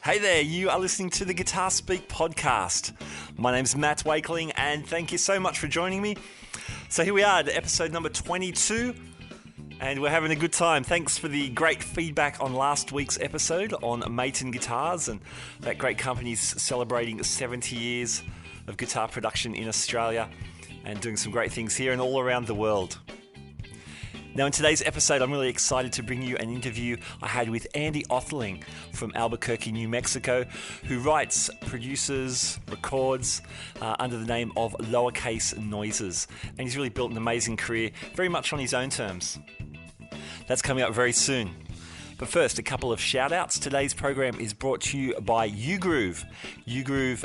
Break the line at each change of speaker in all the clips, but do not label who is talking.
Hey there, you are listening to the Guitar Speak podcast. My name's Matt Wakeling and thank you so much for joining me. So here we are at episode number 22 and we're having a good time. Thanks for the great feedback on last week's episode on Maton Guitars, and that great company's celebrating 70 years of guitar production in Australia and doing some great things here and all around the world. Now in today's episode, I'm really excited to bring you an interview I had with Andy Othling from Albuquerque, New Mexico, who writes, produces, records under the name of Lowercase Noises. And he's really built an amazing career, very much on his own terms. That's coming up very soon. But first, a couple of shout-outs. Today's program is brought to you by yougrooove. Yougrooove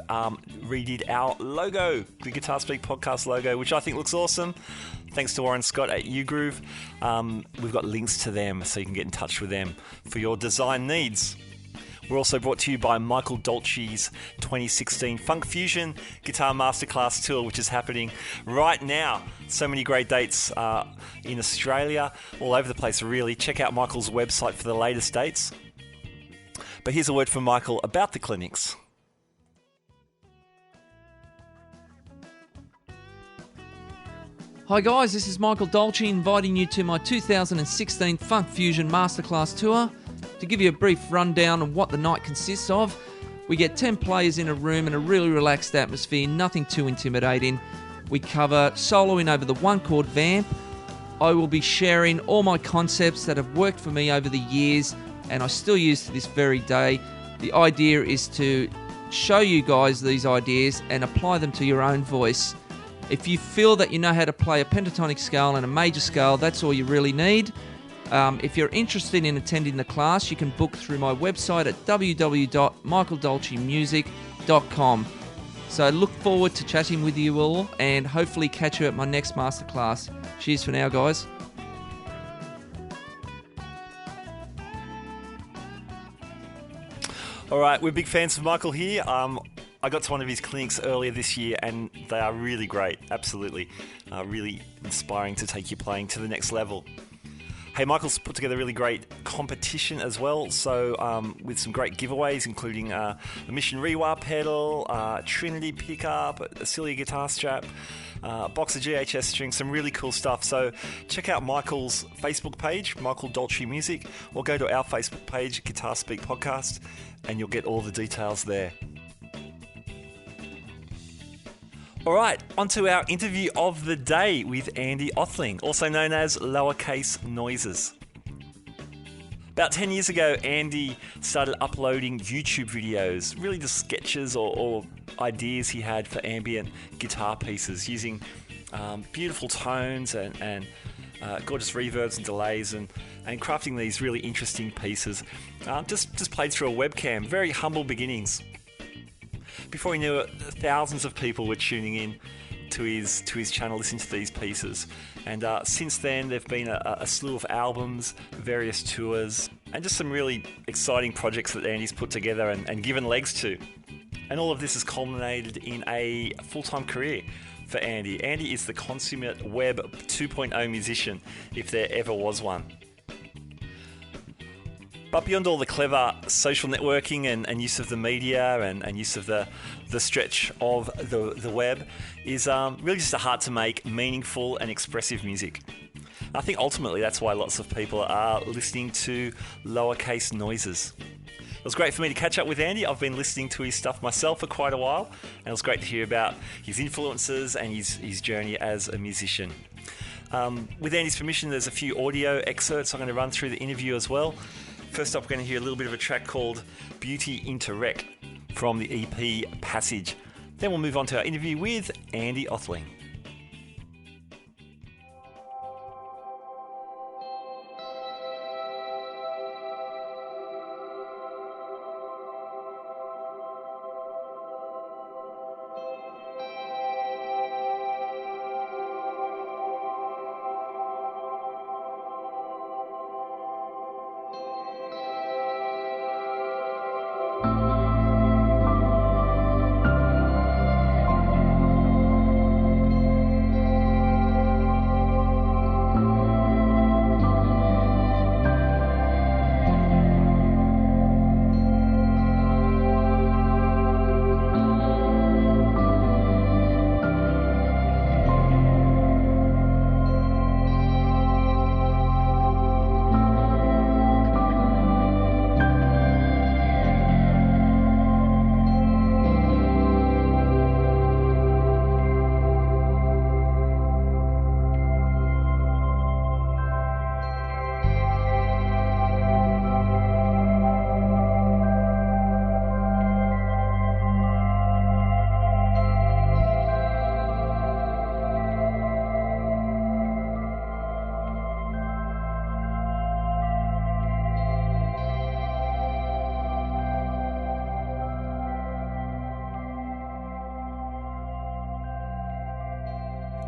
redid our logo, the Guitar Speak podcast logo, which I think looks awesome. Thanks to Warren Scott at yougrooove. We've got links to them so you can get in touch with them for your design needs. We're also brought to you by Michael Dolce's 2016 Funk Fusion Guitar Masterclass Tour, which is happening right now. So many great dates in Australia, all over the place really. Check out Michael's website for the latest dates. But here's a word from Michael about the clinics.
Hi guys, this is Michael Dolce inviting you to my 2016 Funk Fusion Masterclass Tour. To give you a brief rundown of what the night consists of, we get 10 players in a room in a really relaxed atmosphere, nothing too intimidating. We cover soloing over the one-chord vamp. I will be sharing all my concepts that have worked for me over the years and I still use to this very day. The idea is to show you guys these ideas and apply them to your own voice. If you feel that you know how to play a pentatonic scale and a major scale, that's all you really need. If you're interested in attending the class, you can book through my website at www.michaeldolcemusic.com. So look forward to chatting with you all and hopefully catch you at my next masterclass. Cheers for now, guys.
All right, we're big fans of Michael here. I got to one of his clinics earlier this year and they are really great, absolutely. Really inspiring to take your playing to the next level. Hey, Michael's put together a really great competition as well, so with some great giveaways, including a Mission Rewa pedal, Trinity pickup, a Celia guitar strap, a box of GHS strings, some really cool stuff. So check out Michael's Facebook page, Michael Dolce Music, or go to our Facebook page, Guitar Speak Podcast, and you'll get all the details there. All right, on to our interview of the day with Andy Othling, also known as Lowercase Noises. About 10 years ago, Andy started uploading YouTube videos, really just sketches or ideas he had for ambient guitar pieces using beautiful tones and gorgeous reverbs and delays and crafting these really interesting pieces. Just played through a webcam, very humble beginnings. Before he knew it, thousands of people were tuning in to his channel, listening to these pieces. And since then, there have been a slew of albums, various tours, and just some really exciting projects that Andy's put together and given legs to. And all of this has culminated in a full-time career for Andy. Andy is the consummate Web 2.0 musician, if there ever was one. But beyond all the clever social networking and use of the media and use of the stretch of the web is really just a heart to make meaningful and expressive music. I think ultimately that's why lots of people are listening to Lowercase Noises. It was great for me to catch up with Andy. I've been listening to his stuff myself for quite a while, and it was great to hear about his influences and his journey as a musician. With Andy's permission, there's a few audio excerpts I'm going to run through the interview as well. First up, we're going to hear a little bit of a track called Beauty Into Rec from the EP Passage. Then we'll move on to our interview with Andy Othling.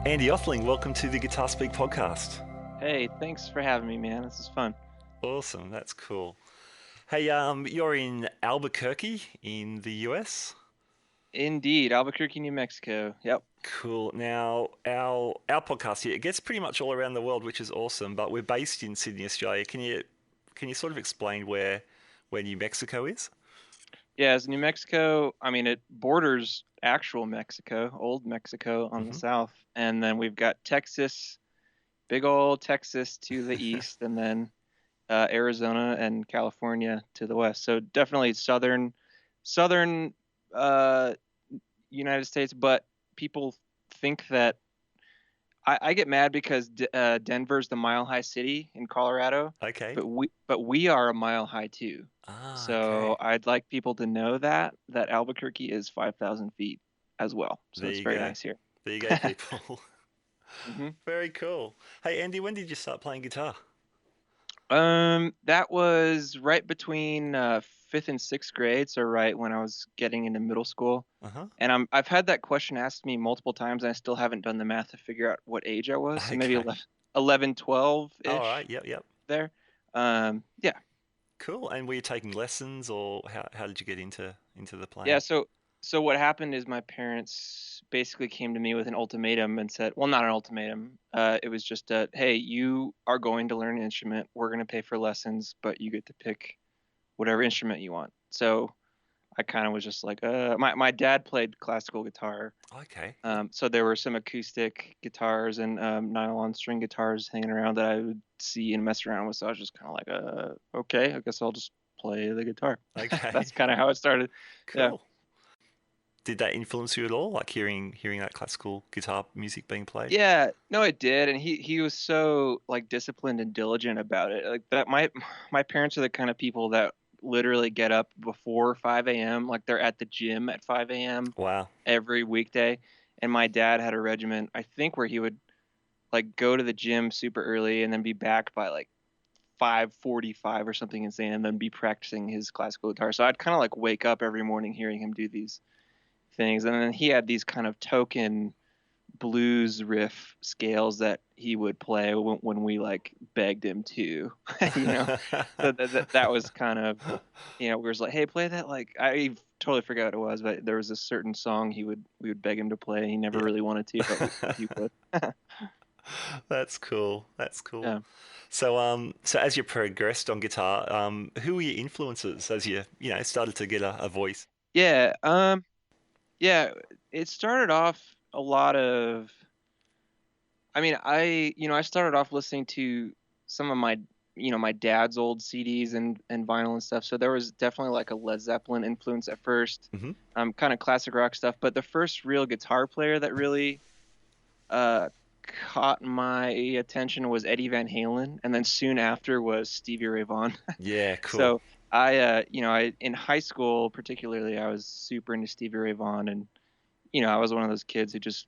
Andy Othling, welcome to the Guitar Speak podcast.
Hey, thanks for having me, man. This is fun.
Awesome, that's cool. Hey, you're in Albuquerque in the US?
Indeed, Albuquerque, New Mexico. Yep.
Cool. Now, our podcast here, it gets pretty much all around the world, which is awesome, but we're based in Sydney, Australia. Can you sort of explain where New Mexico is?
Yeah, as New Mexico, I mean, it borders actual Mexico, old Mexico on the
Hmm.
south. And then we've got Texas, big old Texas to the east, and then Arizona and California to the west. So definitely southern uh, United States, but people think that I get mad because Denver's the mile high city in Colorado,
Okay.
but we are a mile high too.
Ah,
So
okay.
I'd like people to know that Albuquerque is 5,000 feet as well. So
There
it's
you
very
go.
nice here.
There you go, people.
hmm
Very cool. Hey, Andy, when did you start playing guitar?
That was right between fifth and sixth grade, so right when I was getting into middle school.
Uh-huh.
And I've had that question asked me multiple times, and I still haven't done the math to figure out what age I was. So maybe
Okay.
11, 12
All
ish
right. Yep.
there. Yeah,
Cool. And were you taking lessons, or how did you get into the
yeah.
playing?
So what happened is my parents basically came to me with an ultimatum and said, well, not an ultimatum. It was just a, hey, you are going to learn an instrument. We're going to pay for lessons, but you get to pick whatever instrument you want. So I kind of was just like, my dad played classical guitar.
Okay.
So there were some acoustic guitars and nylon string guitars hanging around that I would see and mess around with. So I was just kind of like, okay, I guess I'll just play the guitar.
Okay.
That's kind of how it started. Yeah.
Cool. Did that influence you at all? Like hearing that classical guitar music being played?
Yeah, no, it did, and he was so like disciplined and diligent about it. Like that, my parents are the kind of people that literally get up before 5 a.m. Like they're at the gym at 5 a.m.
Wow.
every weekday. And my dad had a regimen, I think, where he would like go to the gym super early and then be back by like 5:45 or something insane, and then be practicing his classical guitar. So I'd kind of like wake up every morning hearing him do these things, and then he had these kind of token blues riff scales that he would play when we like begged him to, you know. So that was kind of, we were like, hey, play that. Like I totally forgot what it was, but there was a certain song we would beg him to play. He never really wanted to, but he would.
That's cool. That's cool.
Yeah.
So as you progressed on guitar, who were your influences as you started to get a voice?
Yeah. Yeah. It started off a lot of. I mean, I started off listening to some of my dad's old CDs and vinyl and stuff. So there was definitely like a Led Zeppelin influence at first,
Hmm.
kind of classic rock stuff. But the first real guitar player that really uh, caught my attention was Eddie Van Halen, and then soon after was Stevie Ray Vaughan.
Yeah, cool.
So I in high school particularly, I was super into Stevie Ray Vaughan, and I was one of those kids who just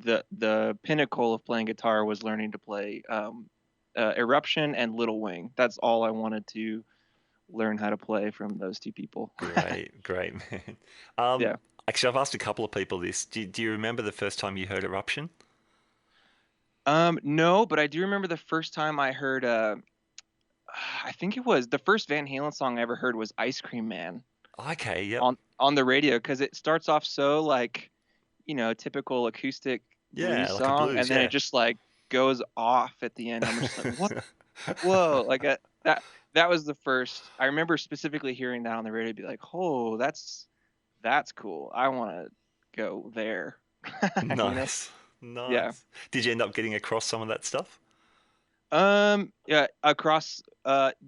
the pinnacle of playing guitar was learning to play Eruption and Little Wing. That's all I wanted to learn how to play from those two people.
Great, man. Um,
Yeah.
Actually, I've asked a couple of people this. Do you remember the first time you heard Eruption?
No, but I do remember the first time I heard. I think it was the first Van Halen song I ever heard was "Ice Cream Man"
Okay, yep.
on the radio, because it starts off so like typical acoustic
Yeah,
blues
like a
song,
blues,
and then
yeah.
it just like goes off at the end. I'm just like, what? Whoa! Like that was the first. I remember specifically hearing that on the radio, be like, oh, that's cool. I want to go there. you know?
Nice,
Yeah.
nice. Did you end up getting across some of that stuff?
Yeah. Across.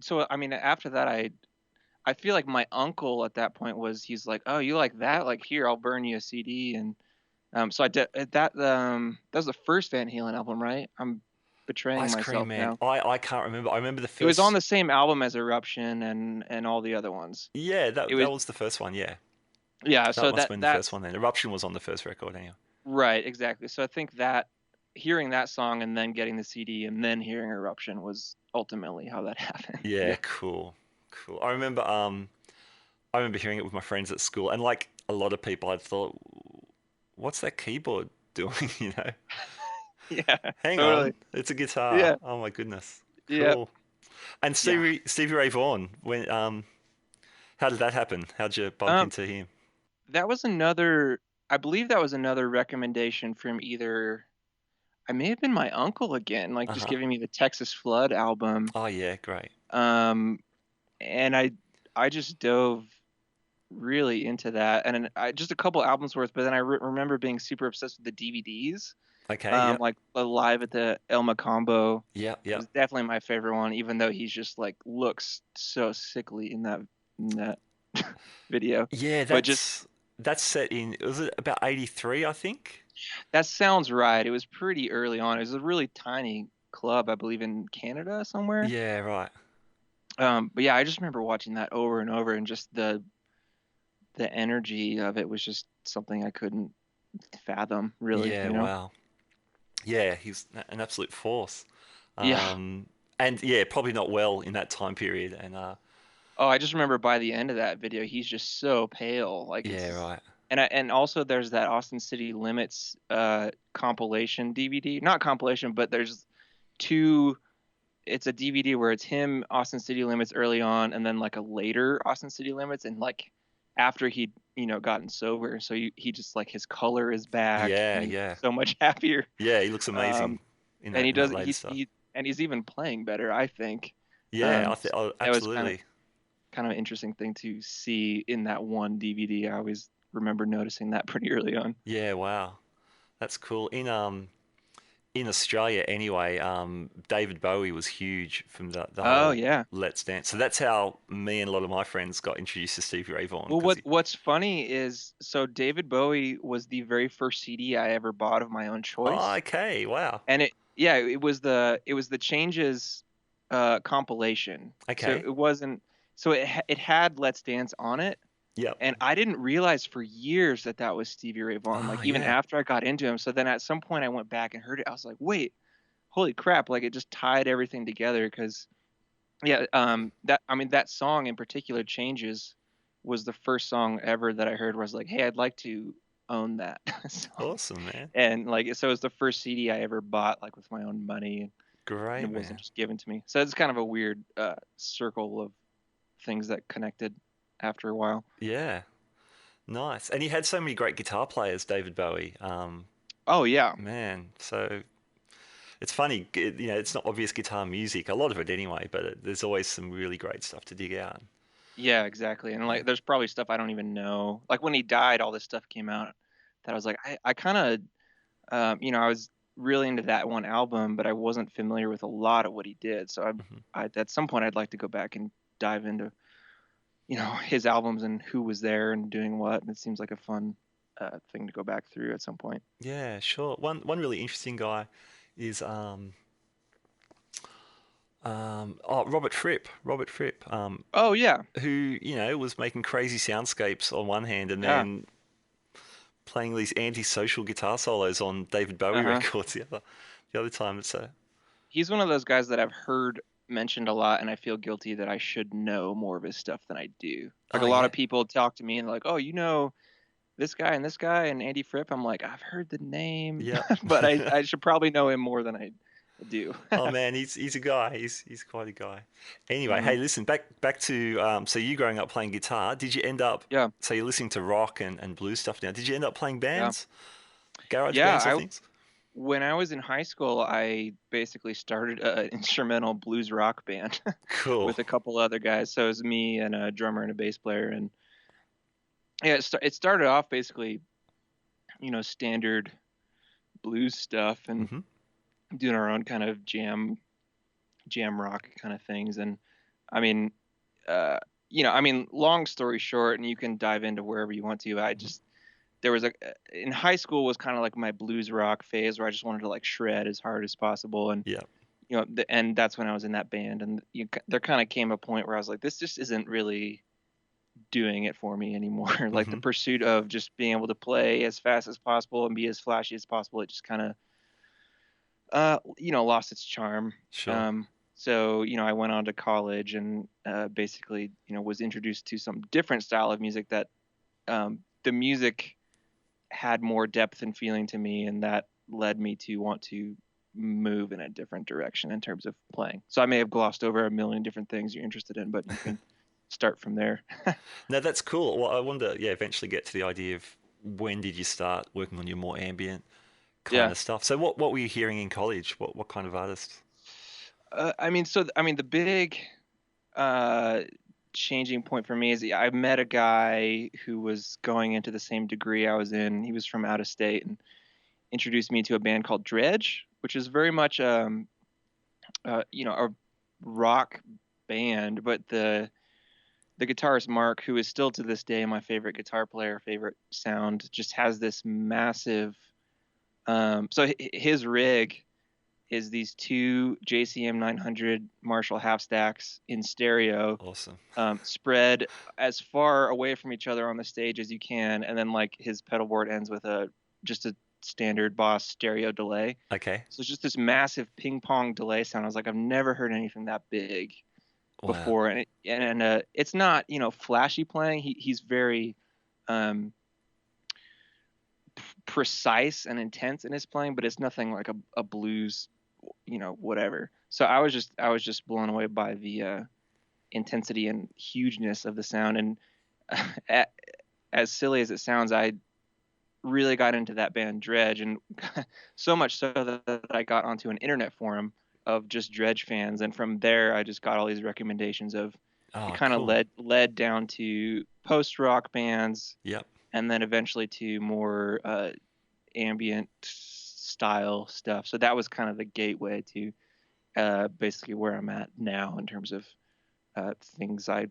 So I mean, after that, I feel like my uncle at that point he's like, oh, you like that? Like here, I'll burn you a CD, and so I did that was the first Van Halen album, right? I'm betraying
Ice Cream
myself
Man.
now.
I can't remember. I remember the
It was on
first.
the same album as Eruption and all the other ones.
Yeah,
It
that
was
was the first one. Yeah,
yeah.
that
So
must have
that
been the first
that's
one then. Eruption was on the first record, anyway.
right, exactly. So I think that hearing that song and then getting the CD and then hearing Eruption was ultimately how that happened.
Yeah,
Yeah.
cool, cool. I remember hearing it with my friends at school, and like a lot of people, I thought, "What's that keyboard doing?" You know.
Yeah,
Hang
totally.
on, it's a guitar.
Yeah,
Oh my goodness,
yeah,
cool. And
yeah.
Stevie Ray Vaughan, how did that happen? How'd you bump
Um,
into him?
that was another. I believe that was another recommendation from either. I may have been my uncle again, like
Uh
just
huh.
giving me the Texas Flood album.
Oh yeah, great.
Um, and I just dove really into that, and then just a couple albums worth. But then I remember being super obsessed with the DVDs.
Okay, yep,
Like Live at the El Macambo
yep,
was
yep.
definitely my favorite one, even though he's just like looks so sickly in that video.
Yeah,
But just
that's set in. Was it about 83? I think.
that sounds right. It was pretty early on. It was a really tiny club, I believe, in Canada somewhere.
Yeah, right.
But yeah, I just remember watching that over and over, and just the energy of it was just something I couldn't fathom, really.
Yeah, wow. Yeah, he's an absolute force.
Yeah.
Um, and yeah, probably not well in that time period. And
Oh, I just remember by the end of that video, he's just so pale. Like
yeah,
it's
right.
and also there's that Austin City Limits compilation DVD. Not compilation, but there's two it's a DVD where it's him Austin City Limits early on and then like a later Austin City Limits and like after he'd, gotten sober. So he just like his color is back
Yeah,
and he
yeah,
looks so much happier.
yeah. He looks amazing
Um and he
in that
does
later stuff.
and he's even playing better, I think.
Yeah, oh,
That was kind of
absolutely.
an interesting thing to see in that one DVD. I always remember noticing that pretty early on.
Yeah, wow. That's cool. In Australia anyway, David Bowie was huge from the
Oh
whole
yeah.
Let's Dance. So that's how me and a lot of my friends got introduced to Stevie Ray Vaughan
Well,
because he.
what's funny is so David Bowie was the very first CD I ever bought of my own
Oh,
choice,
okay, wow.
and it was the Changes compilation. So
Okay.
it wasn't so it had Let's Dance on it,
Yep.
and I didn't realize for years that that was Stevie Ray Vaughan.
Oh,
Like even
yeah.
after I got into him. So then at some point I went back and heard it. I was like, wait, holy crap! Like it just tied everything together because yeah, that song in particular, Changes, was the first song ever that I heard where I was like, hey, I'd like to own that song.
Awesome, man.
And like, so it was the first CD I ever bought, like with my own money, and
Great,
it wasn't
man.
just given to me. So it's kind of a weird circle of things that connected after a while.
Yeah. Nice. And he had so many great guitar players, David Bowie.
Oh yeah,
Man, so it's funny, it's not obvious guitar music, a lot of it anyway, but there's always some really great stuff to dig out.
yeah, exactly. And
Yeah.
like, there's probably stuff I don't even know. Like when he died, all this stuff came out that I was like, I kind of I was really into that one album, but I wasn't familiar with a lot of what he did. So
Mhm.
at some point, I'd like to go back and dive into, his albums and who was there and doing what. And it seems like a fun thing to go back through at some point.
Yeah, sure. One really interesting guy is Robert Fripp. Robert Fripp,
Oh yeah,
who, was making crazy soundscapes on one hand and
yeah,
then playing these anti-social guitar solos on David Bowie
uh-huh.
records the other time. So
He's one of those guys that I've heard mentioned a lot, and I feel guilty that I should know more of his stuff than I do. Like
oh
a lot
yeah.
of people talk to me and like, oh, this guy and Andy Fripp. I'm like, I've heard the name,
Yeah.
but I should probably know him more than I do.
Oh man, he's a guy. He's quite a guy. Anyway,
Hmm.
hey, listen, back to so you growing up playing guitar. Did you end up
Yeah,
so you're listening to rock and blues stuff now? Did you end up playing
yeah,
bands, garage
yeah.
bands or things?
When I was in high school, I basically started an instrumental blues rock band
Cool.
with a couple other guys. So it was me and a drummer and a bass player, and yeah, it started off basically, standard blues stuff and
Hmm.
doing our own kind of jam rock kind of things. And I mean, uh, long story short, and you can dive into wherever you want to. I just there was a in high school was kind of like my blues rock phase where I just wanted to like shred as hard as possible, and
Yeah.
and that's when I was in that band, and there kind of came a point where I was like, this just isn't really doing it for me anymore. Like the
Hmm.
pursuit of just being able to play as fast as possible and be as flashy as possible, it just kind of lost its charm.
Sure.
So I went on to college and basically, was introduced to some different style of music that the music had more depth and feeling to me, and that led me to want to move in a different direction in terms of playing. So I may have glossed over a million different things you're interested in, but you can start from there.
No, that's cool. Well, I wonder, yeah, eventually get to the idea of when did you start working on your more ambient kind
Yeah.
of stuff. So what were you hearing in college? What kind of artists?
The big uh, changing point for me is I met a guy who was going into the same degree I was in. He was from out of state and introduced me to a band called Dredge, which is very much a rock band, but the guitarist Mark, who is still to this day my favorite guitar player, favorite sound, just has this massive. His rig is these two JCM 900 Marshall half stacks in stereo,
Awesome.
spread as far away from each other on the stage as you can, and then like his pedal board ends with just a standard Boss stereo delay.
Okay.
So it's just this massive ping pong delay sound. I was like, I've never heard anything that big
Wow.
before, and it's not flashy playing. He's very precise and intense in his playing, but it's nothing like a blues, whatever. So I was just blown away by the intensity and hugeness of the sound, and as silly as it sounds, I really got into that band Dredge, and so much so that I got onto an internet forum of just Dredge fans, and from there I just got all these recommendations of it.
Oh,
Kind of
cool.
led down to post rock bands,
Yep.
and then eventually to more ambient style stuff. So that was kind of the gateway to basically where I'm at now in terms of things I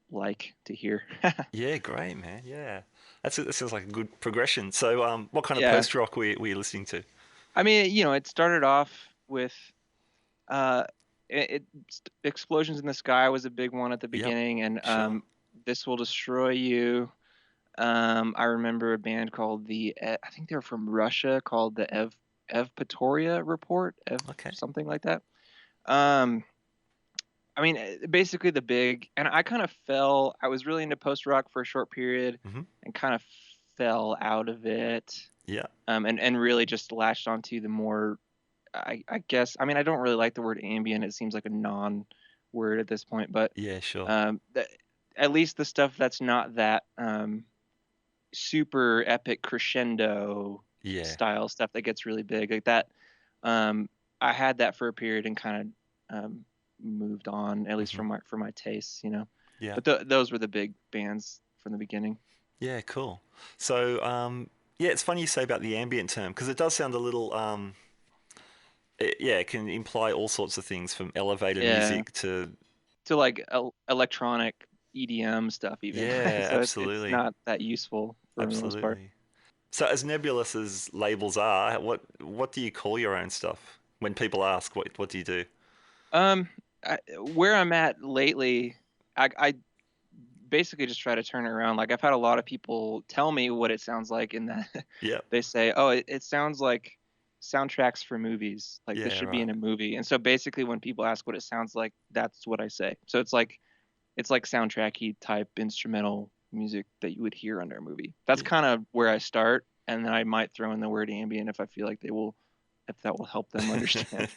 like to hear.
Yeah, great, man. Yeah. That sounds like a good progression. So, what kind of
Yeah.
post rock were you listening to?
I mean, it started off with uh, Explosions in the Sky was a big one at the
Yep.
beginning, and
Sure.
This Will Destroy You. I remember a band called I think they were from Russia, called the Evpatoria Report,
Okay.
something like that. Um, Basically and I kind of I was really into post rock for a short period
Mm-hmm.
and kind of fell out of it.
Yeah.
And really just latched onto the more, I guess, I don't really like the word ambient. It seems like a non-word at this point, but
Yeah, sure.
at least the stuff that's not that super epic crescendo
Yeah.
style stuff that gets really big like that. I had that for a period and kind of moved on, at least
Mm-hmm.
for my tastes,
Yeah.
But those were the big bands from the beginning.
Yeah, cool. So, yeah, it's funny you say about the ambient term because it does sound a little, it can imply all sorts of things from elevator
Yeah,
music to,
to like electronic EDM stuff even.
yeah,
So it's
absolutely,
not that useful for the most part.
absolutely. So, as nebulous as labels are, what do you call your own stuff? When people ask, what do you do?
Um, where I'm at lately, I basically just try to turn it around. Like I've had a lot of people tell me what it sounds like, in that
Yep.
they say, "Oh, it sounds like soundtracks for movies. Like this
Yeah,
should be
right.
in a movie." And so basically, when people ask what it sounds like, that's what I say. So it's like soundtracky type instrumental music that you would hear under a movie. That's
Yeah.
kind of where I start, and then I might throw in the word ambient if I feel like if that will help them understand.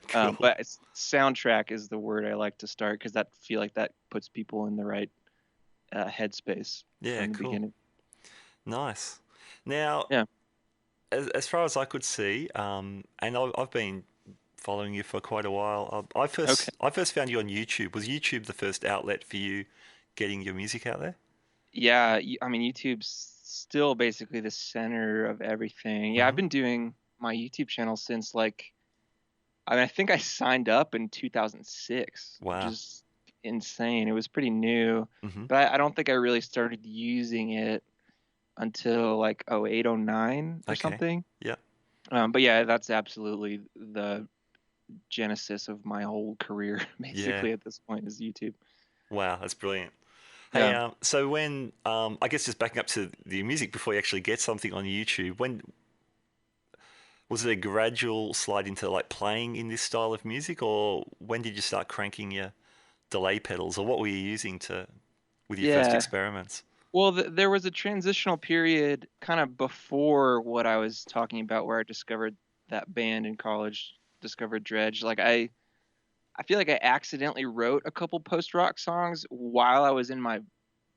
Cool.
But soundtrack is the word I like to start because that feel like that puts people in the right headspace
Yeah,
from the
cool.
beginning.
Nice. Now,
Yeah.
as far as I could see, and I've been following you for quite a while.
Okay.
I first found you on YouTube. Was YouTube the first outlet for you getting your music out there?
Yeah. YouTube's still basically the center of everything. Yeah, I've
Hmm.
been doing my YouTube channel since I think I signed up in 2006, which
Wow.
is insane. It was pretty new,
Hmm.
but I don't think I really started using it until like 08, 09 or
Okay.
something.
Yeah.
But yeah, that's absolutely the genesis of my whole career,
Yeah.
basically, at this point, is YouTube.
Wow, that's brilliant. Hey,
Yeah.
so when I guess just backing up to the music before you actually get something on YouTube, when was it a gradual slide into like playing in this style of music, or when did you start cranking your delay pedals, or what were you using to with your first
Yeah.
experiments?
Well, there was a transitional period kind of before what I was talking about, where I discovered that band in college, discovered Dredge. Like I feel like I accidentally wrote a couple post rock songs while I was in my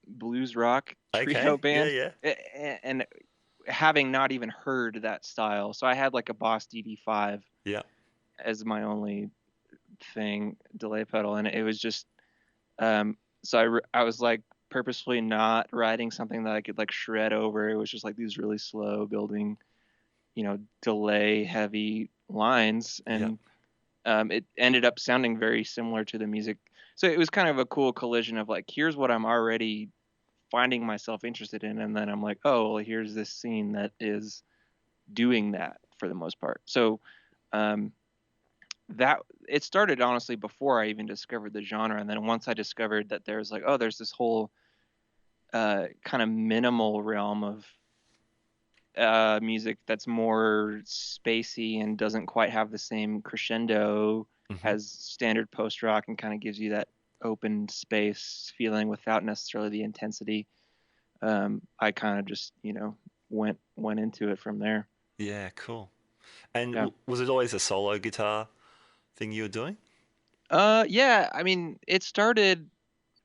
blues rock trio
Okay. Yeah,
band,
yeah.
and having not even heard that style. So I had like a Boss DD5
Yeah.
as my only thing, delay pedal, and it was just so I was like purposefully not writing something that I could like shred over. It was just like these really slow building, delay heavy lines,
Yeah.
and it ended up sounding very similar to the music. So it was kind of a cool collision of like, here's what I'm already finding myself interested in, and then I'm like, oh, well, here's this scene that is doing that for the most part. So um, that it started honestly before I even discovered the genre, and then once I discovered that there's this whole kind of minimal realm of music that's more spacey and doesn't quite have the same crescendo
Hmm.
as standard post rock, and kind of gives you that open space feeling without necessarily the intensity. I kind of just went into it from there.
Yeah, cool. And
Yeah.
was it always a solo guitar thing you were doing?
Yeah. I mean, it started.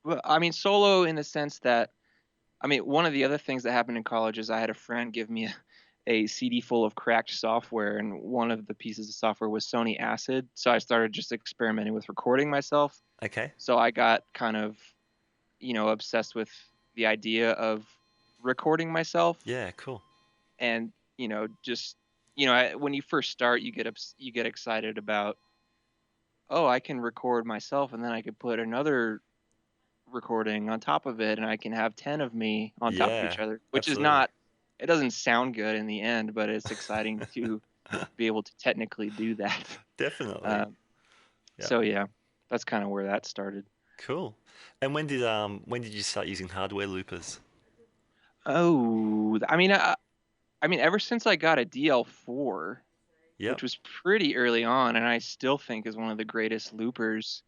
Well, I mean, solo in the sense that one of the other things that happened in college is I had a friend give me a CD full of cracked software, and one of the pieces of software was Sony Acid. So I started just experimenting with recording myself.
Okay.
So I got kind of, obsessed with the idea of recording myself,
Yeah, cool.
and just when you first start, you get excited about, oh, I can record myself, and then I could put another recording on top of it, and I can have 10 of me on top of each
Yeah,
other, which is
absolutely.
not, it doesn't sound good in the end, but it's exciting to be able to technically do that.
Definitely.
Um,
Yeah.
so yeah, that's kind of where that started.
Cool. And when did you start using hardware loopers?
Oh, ever since I got a DL4,
Yep.
which was pretty early on, and I still think is one of the greatest loopers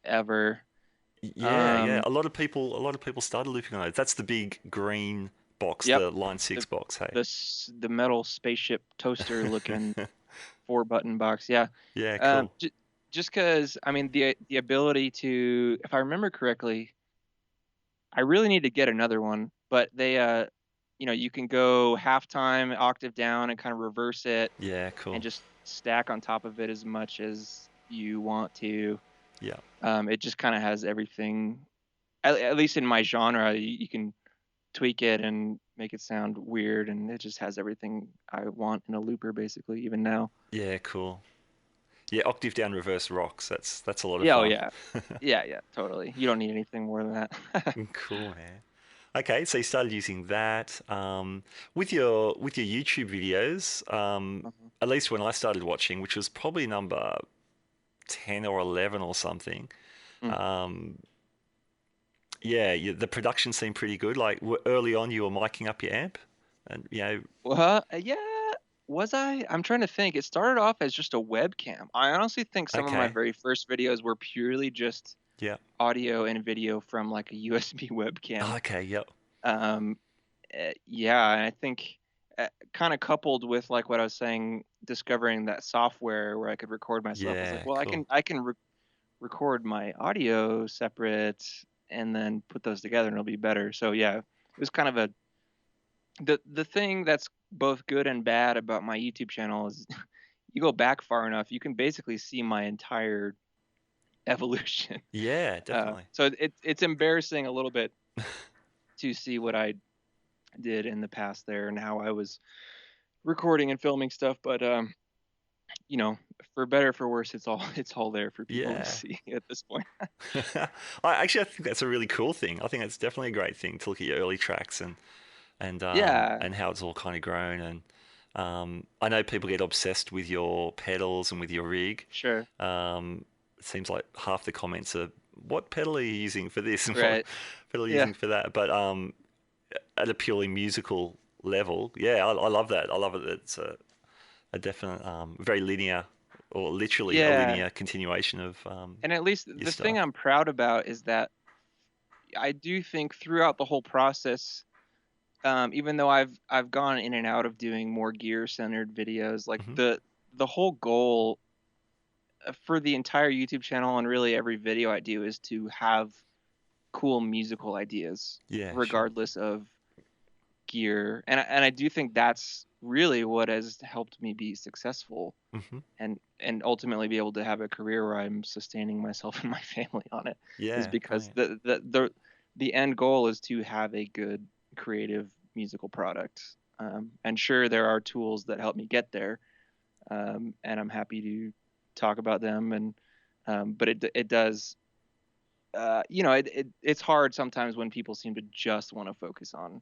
ever.
Yeah, yeah.
Um,
A lot of people started looping on it. That's the big green box,
yep,
the Line
the
6 box, hey.
the metal spaceship toaster looking 4 button box. Yeah.
Yeah, cool.
Just because the ability to, if I remember correctly, I really need to get another one, but you can go halftime, octave down, and kind of reverse it,
Yeah,
and
cool.
just stack on top of it as much as you want to.
Yeah.
It just kind of has everything. At least in my genre, you can tweak it and make it sound weird, and it just has everything I want in a looper, basically, even now.
Yeah, cool. Yeah, octave down reverse rocks. That's a lot of
Yeah, oh
fun.
yeah, yeah, totally. You don't need anything more than that.
Cool, man. Okay, so you started using that with your YouTube videos.
Mhm.
At least when I started watching, which was probably number 10 or 11 or something.
Mm.
Um, yeah, the production seemed pretty good. Like early on, you were miking up your amp, and
Well, yeah, was I? I'm trying to think. It started off as just a webcam. I honestly think some of my
okay,
very first videos were purely just
yeah,
audio and video from like a USB webcam.
okay, yep,
Um, yeah, and I think kind of coupled with like what I was saying, discovering that software where I could record myself, I was like,
yeah,
well,
cool,
I can record my audio separate and then put those together, and it'll be better. So yeah, it was kind of the thing that's both good and bad about my YouTube channel is you go back far enough, you can basically see my entire evolution.
yeah, definitely,
So it's embarrassing a little bit to see what I did in the past there and how I was recording and filming stuff, but you know, for better or for worse, it's all there for people to
yeah.
see at this point.
I think that's a really cool thing. I think that's definitely a great thing to look at your early tracks
Yeah,
and how it's all kind of grown. And I know people get obsessed with your pedals and with your rig.
sure,
It seems like half the comments are, "What pedal are you using for this and what
right,
pedal are you
yeah,
using for that?" But at a purely musical level, yeah, I love that. I love it. It's a definite, very linear, or literally a
yeah.
linear continuation of
And at least
your
the thing
stuff.
I'm proud about is that I do think throughout the whole process, even though I've gone in and out of doing more gear centered videos, like
Hmm.
the whole goal for the entire YouTube channel and really every video I do is to have cool musical ideas,
Yeah, sure.
regardless of gear. And I do think that's really what has helped me be successful
Hmm.
and ultimately be able to have a career where I'm sustaining myself and my family on it, is
Yeah,
because
brilliant.
the end goal is to have a good creative musical product. And sure, there are tools that help me get there, and I'm happy to talk about them. And but it does, it's hard sometimes when people seem to just want to focus on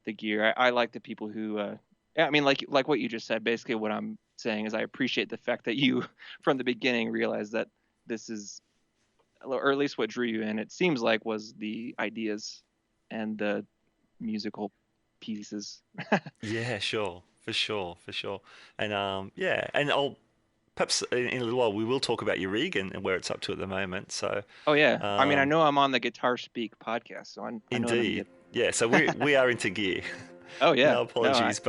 the gear. I like the people who, I mean, like what you just said. Basically, what I'm saying is I appreciate the fact that you, from the beginning, realized that this is, or at least what drew you in. It seems like was the ideas and the musical pieces.
Yeah, sure, for sure, for sure. And yeah, and I'll perhaps in a little while we will talk about your rig and where it's up to at the moment. So,
Oh yeah, I mean, I
um,
know I'm on the Guitar Speak podcast, so I know what I'm
indeed,
getting.
yeah. So we are into gear.
Oh yeah,
No
no,
apologies,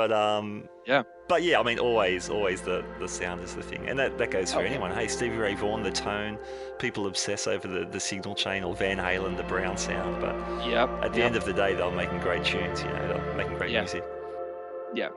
yeah,
but yeah, I mean, always the sound is the thing, and that goes for
oh yeah,
anyone. Hey, Stevie Ray Vaughan, the tone, people obsess over the signal chain, or Van Halen, the brown sound. But
yep,
at the
yep,
end of the day, they're making great tunes. You know, they're making great
yeah,
music.
yeah.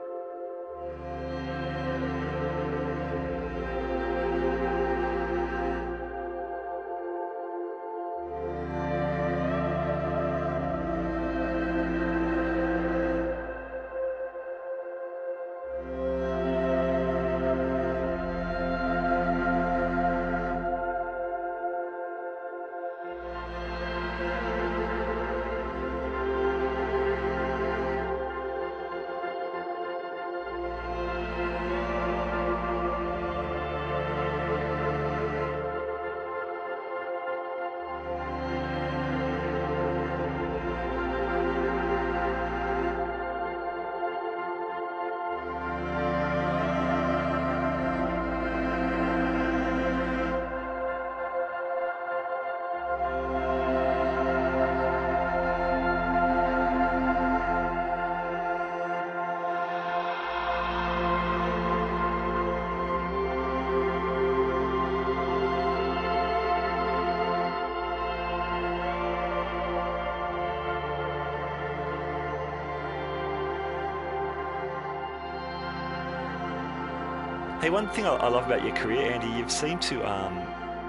Hey, one thing I love about your career, Andy, you've seemed to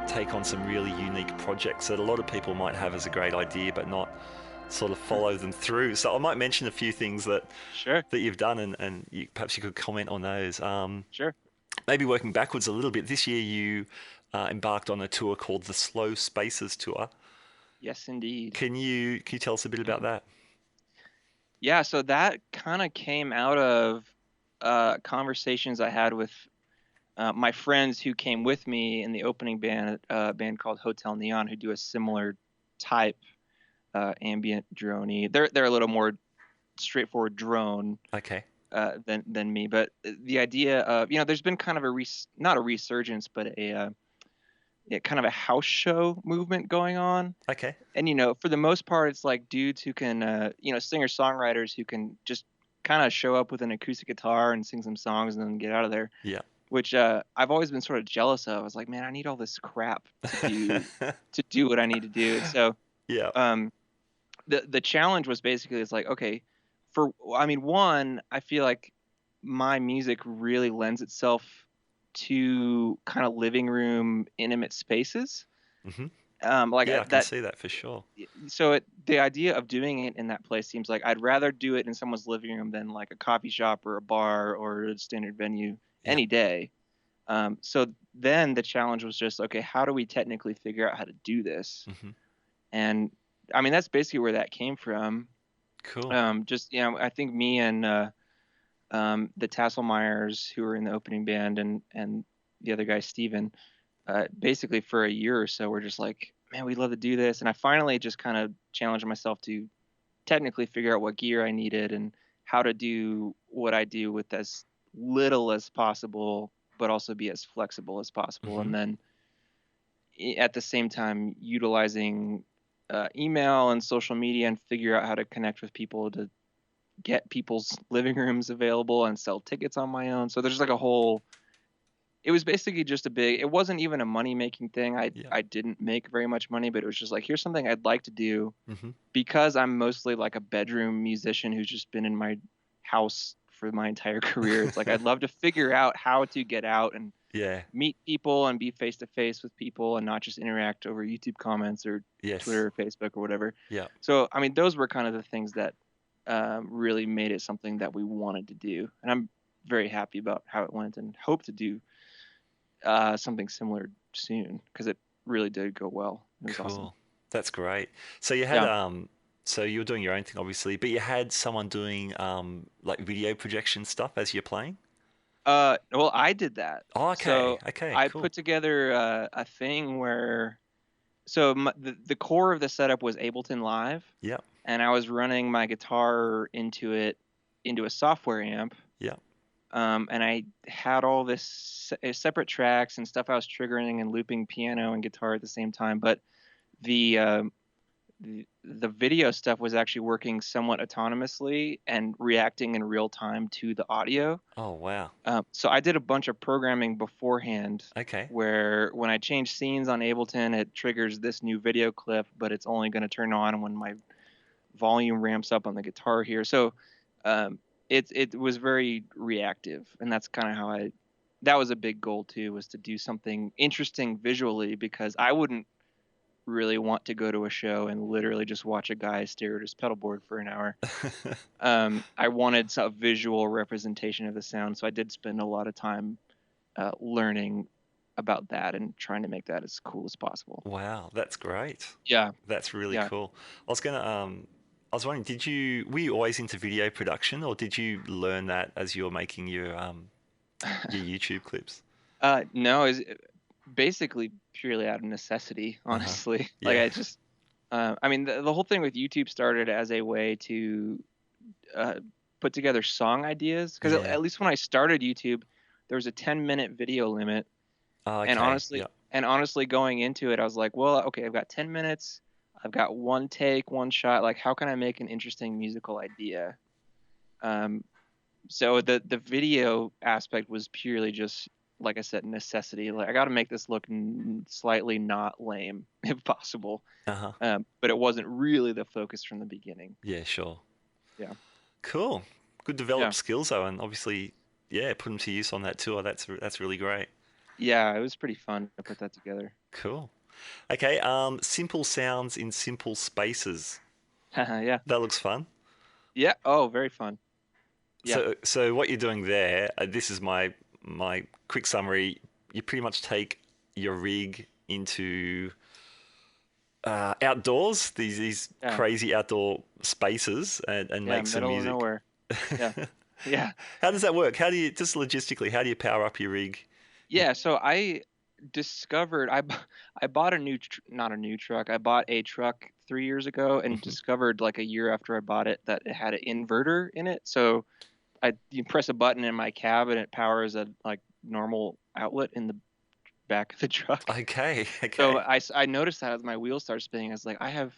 take on some really unique projects that a lot of people might have as a great idea, but not sort of follow them through. So I might mention a few things
Sure,
that you've done, and perhaps you could comment on those.
sure.
Maybe working backwards a little bit. This year you embarked on a tour called the Slow Spaces Tour.
Yes, indeed.
Can you tell us a bit about that?
Yeah, so that kind of came out of conversations I had with my friends who came with me in the opening band, a band called Hotel Neon, who do a similar type ambient droney. They're a little more straightforward drone
Okay.
than me, but the idea of, there's been kind of not a resurgence, but yeah, kind of a house show movement going on.
Okay.
And for the most part, it's like dudes who can, singer songwriters who can just kind of show up with an acoustic guitar and sing some songs and then get out of there.
Yeah.
Which I've always been sort of jealous of. I was like, man, I need all this crap to do what I need to do. And so
Yeah.
um, the challenge was basically, it's like, okay, I mean, one, I feel like my music really lends itself to kind of living room intimate spaces.
Hmm.
Like
Yeah, I can
that.
see that for sure.
So the idea of doing it in that place seems like I'd rather do it in someone's living room than like a coffee shop or a bar or a standard venue
Yeah.
any day. So then the challenge was just, okay, how do we technically figure out how to do this?
Hmm.
And I mean, that's basically where that came from.
Cool.
Just, I think me and the Tasselmeyers, who were in the opening band, and the other guy, Steven, basically for a year or so, we're just like, man, we'd love to do this. And I finally just kind of challenged myself to technically figure out what gear I needed and how to do what I do with as little as possible, but also be as flexible as possible.
Hmm.
And then at the same time, utilizing email and social media and figure out how to connect with people to get people's living rooms available and sell tickets on my own. So there's like a whole. It was basically just it wasn't even a money making thing. I didn't make very much money, but it was just like, here's something I'd like to do because I'm mostly like a bedroom musician who's just been in my house for my entire career. It's like, I'd love to figure out how to get out and meet people and be face to face with people and not just interact over YouTube comments or Twitter or Facebook or whatever.
Yeah.
So, I mean, those were kind of the things that really made it something that we wanted to do. And I'm very happy about how it went and hope to do something similar soon because it really did go well. It was awesome.
That's great. So you had so you were doing your own thing obviously, but you had someone doing like video projection stuff as you're playing?
Well, I did that.
Oh, okay.
So
okay.
I
Cool.
put together a thing where the core of the setup was Ableton Live.
Yeah.
And I was running my guitar into a software amp.
Yeah.
And I had all this separate tracks and stuff I was triggering and looping piano and guitar at the same time. But the video stuff was actually working somewhat autonomously and reacting in real time to the audio.
Oh, wow.
So I did a bunch of programming beforehand.
Okay.
Where when I change scenes on Ableton, it triggers this new video clip, but it's only going to turn on when my volume ramps up on the guitar here. So it was very reactive, and that's kind of how that was a big goal too, was to do something interesting visually, because I wouldn't really want to go to a show and literally just watch a guy stare at his pedal board for an hour. I wanted a visual representation of the sound, so I did spend a lot of time learning about that and trying to make that as cool as possible.
Wow, that's great.
Yeah.
That's really cool. I was wondering, were you always into video production, or did you learn that as you were making your YouTube clips?
No, it's basically purely out of necessity, honestly.
Yeah.
Like I just, I mean, the whole thing with YouTube started as a way to put together song ideas, because at least when I started YouTube, there was a 10-minute video limit.
Oh, okay.
And honestly, going into it, I was like, well, okay, I've got 10 minutes. I've got one take, one shot. Like, how can I make an interesting musical idea? So the video aspect was purely just, like I said, necessity. Like, I got to make this look slightly not lame, if possible. But it wasn't really the focus from the beginning.
Yeah, sure.
Yeah.
Cool. Good developed skills though, and obviously, put them to use on that tour. That's really great.
Yeah, it was pretty fun to put that together.
Cool. Okay, simple sounds in simple spaces.
Yeah.
That looks fun.
Yeah. Oh, very fun. Yeah.
So what you're doing there, this is my quick summary. You pretty much take your rig into outdoors, these crazy outdoor spaces, and make some music.
Middle of nowhere. Yeah. Yeah.
How does that work? How do you, just logistically, how do you power up your rig?
Yeah, so I discovered I bought not a new truck. I bought a truck 3 years ago and discovered like a year after I bought it that it had an inverter in it. So you press a button in my cab and it powers a like normal outlet in the back of the truck.
Okay.
So I noticed that as my wheels started spinning, I was like, I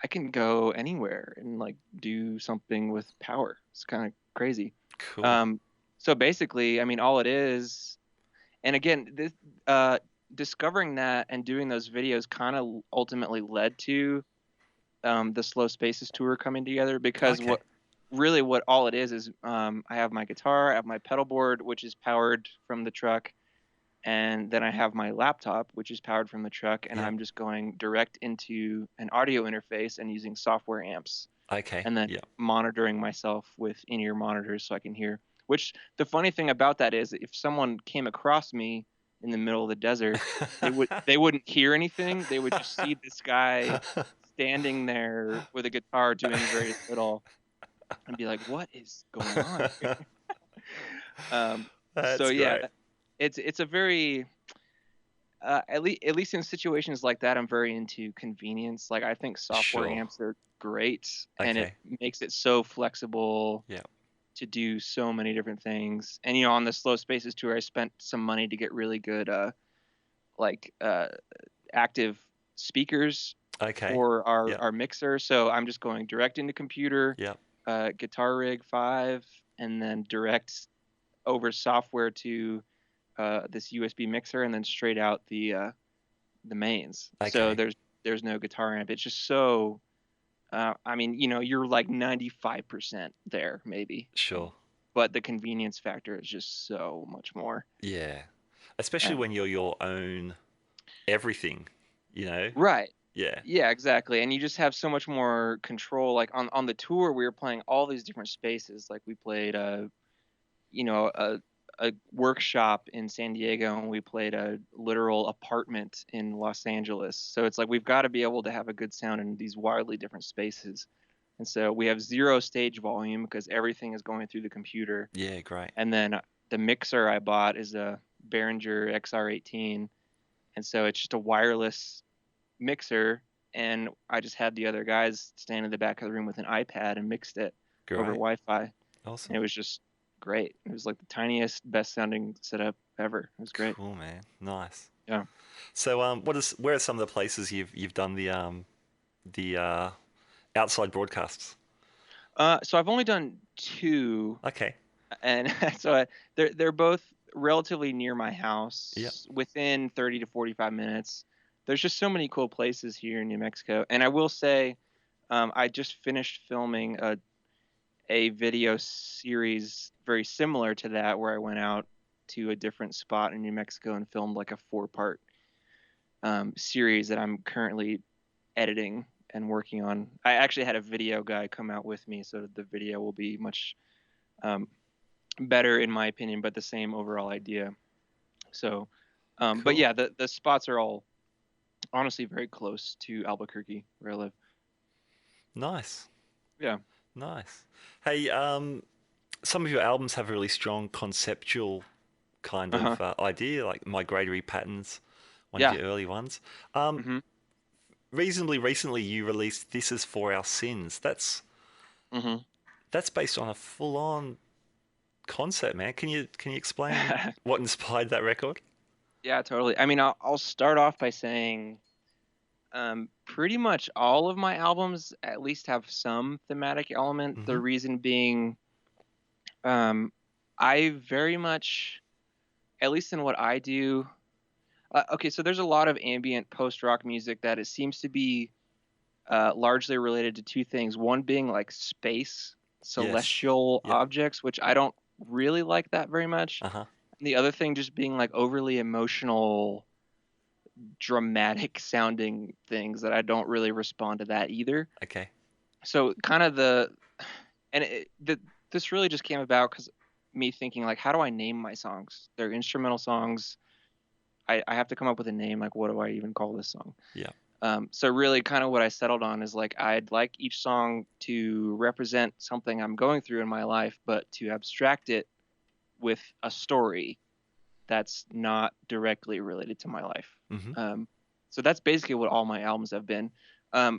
can go anywhere and like do something with power. It's kind of crazy.
Cool.
So basically, I mean, all it is. And again, this, discovering that and doing those videos kind of ultimately led to the Slow Spaces tour coming together, because what all it is I have my guitar, I have my pedal board, which is powered from the truck, and then I have my laptop, which is powered from the truck, and I'm just going direct into an audio interface and using software amps.
Okay.
And then monitoring myself with in-ear monitors so I can hear. Which the funny thing about that is, if someone came across me in the middle of the desert, they wouldn't hear anything. They would just see this guy standing there with a guitar doing very little, and be like, "What is going on?" So yeah,
great.
it's a very at least in situations like that, I'm very into convenience. Like, I think software amps are great, and it makes it so flexible.
Yeah.
To do so many different things. And on the Slow Spaces tour, I spent some money to get really good active speakers
Okay.
for
Yep.
our mixer. So I'm just going direct into computer,
Yep.
Guitar Rig 5, and then direct over software to this USB mixer, and then straight out the mains. So
Okay.
there's no guitar amp. It's just so. I mean, you're like 95% there, maybe,
Sure.
but the convenience factor is just so much more.
Yeah. Especially
And
when you're your own everything, you know?
right.
Yeah.
Yeah, exactly. And you just have so much more control. Like on the tour, we were playing all these different spaces. Like we played a workshop in San Diego, and we played a literal apartment in Los Angeles. So it's like we've got to be able to have a good sound in these wildly different spaces. And so we have zero stage volume because everything is going through the computer.
Yeah, great.
And then the mixer I bought is a Behringer XR18, and so it's just a wireless mixer, and I just had the other guys stand in the back of the room with an iPad and mixed it over
Great.
Wi-Fi, and
Awesome.
it was just great. It was like the tiniest, best sounding setup ever. It was great.
Cool, man. Nice.
Yeah.
So, where are some of the places you've done the outside broadcasts?
So I've only done two,
Okay.
and they're both relatively near my
Yep.
house, within 30 to 45 minutes. There's just so many cool places here in New Mexico, and I will say, I just finished filming a video series very similar to that, where I went out to a different spot in New Mexico and filmed like a 4-part series that I'm currently editing and working on. I actually had a video guy come out with me, so the video will be much um, better in my opinion, but the same overall idea. So, but
Cool.
yeah, the spots are all honestly very close to Albuquerque, where I live.
Nice.
Yeah.
Nice. Hey, some of your albums have a really strong conceptual kind
Uh huh.
of idea, like Migratory Patterns, one of
Yeah.
your early ones. Um,
Mhm.
Reasonably recently, you released "This Is For Our Sins."
Mhm.
That's based on a full-on concept, man. Can you explain what inspired that record?
Yeah, totally. I mean, I'll start off by saying, pretty much all of my albums at least have some thematic element. The
Hmm.
reason being, um, I very much, at least in what I do. Okay, so there's a lot of ambient post-rock music that it seems to be largely related to two things. One being like space,
Yes.
celestial
Yep.
objects, which I don't really like that very much.
Uh-huh.
And the other thing just being like overly emotional, dramatic sounding things that I don't really respond to that either.
Okay.
So kind of and this really just came about because me thinking like, how do I name my songs? They're instrumental songs. I have to come up with a name. Like, what do I even call this song?
Yeah.
So really kind of what I settled on is like, I'd like each song to represent something I'm going through in my life, but to abstract it with a story that's not directly related to my life.
Hmm.
Um, so that's basically what all my albums have been.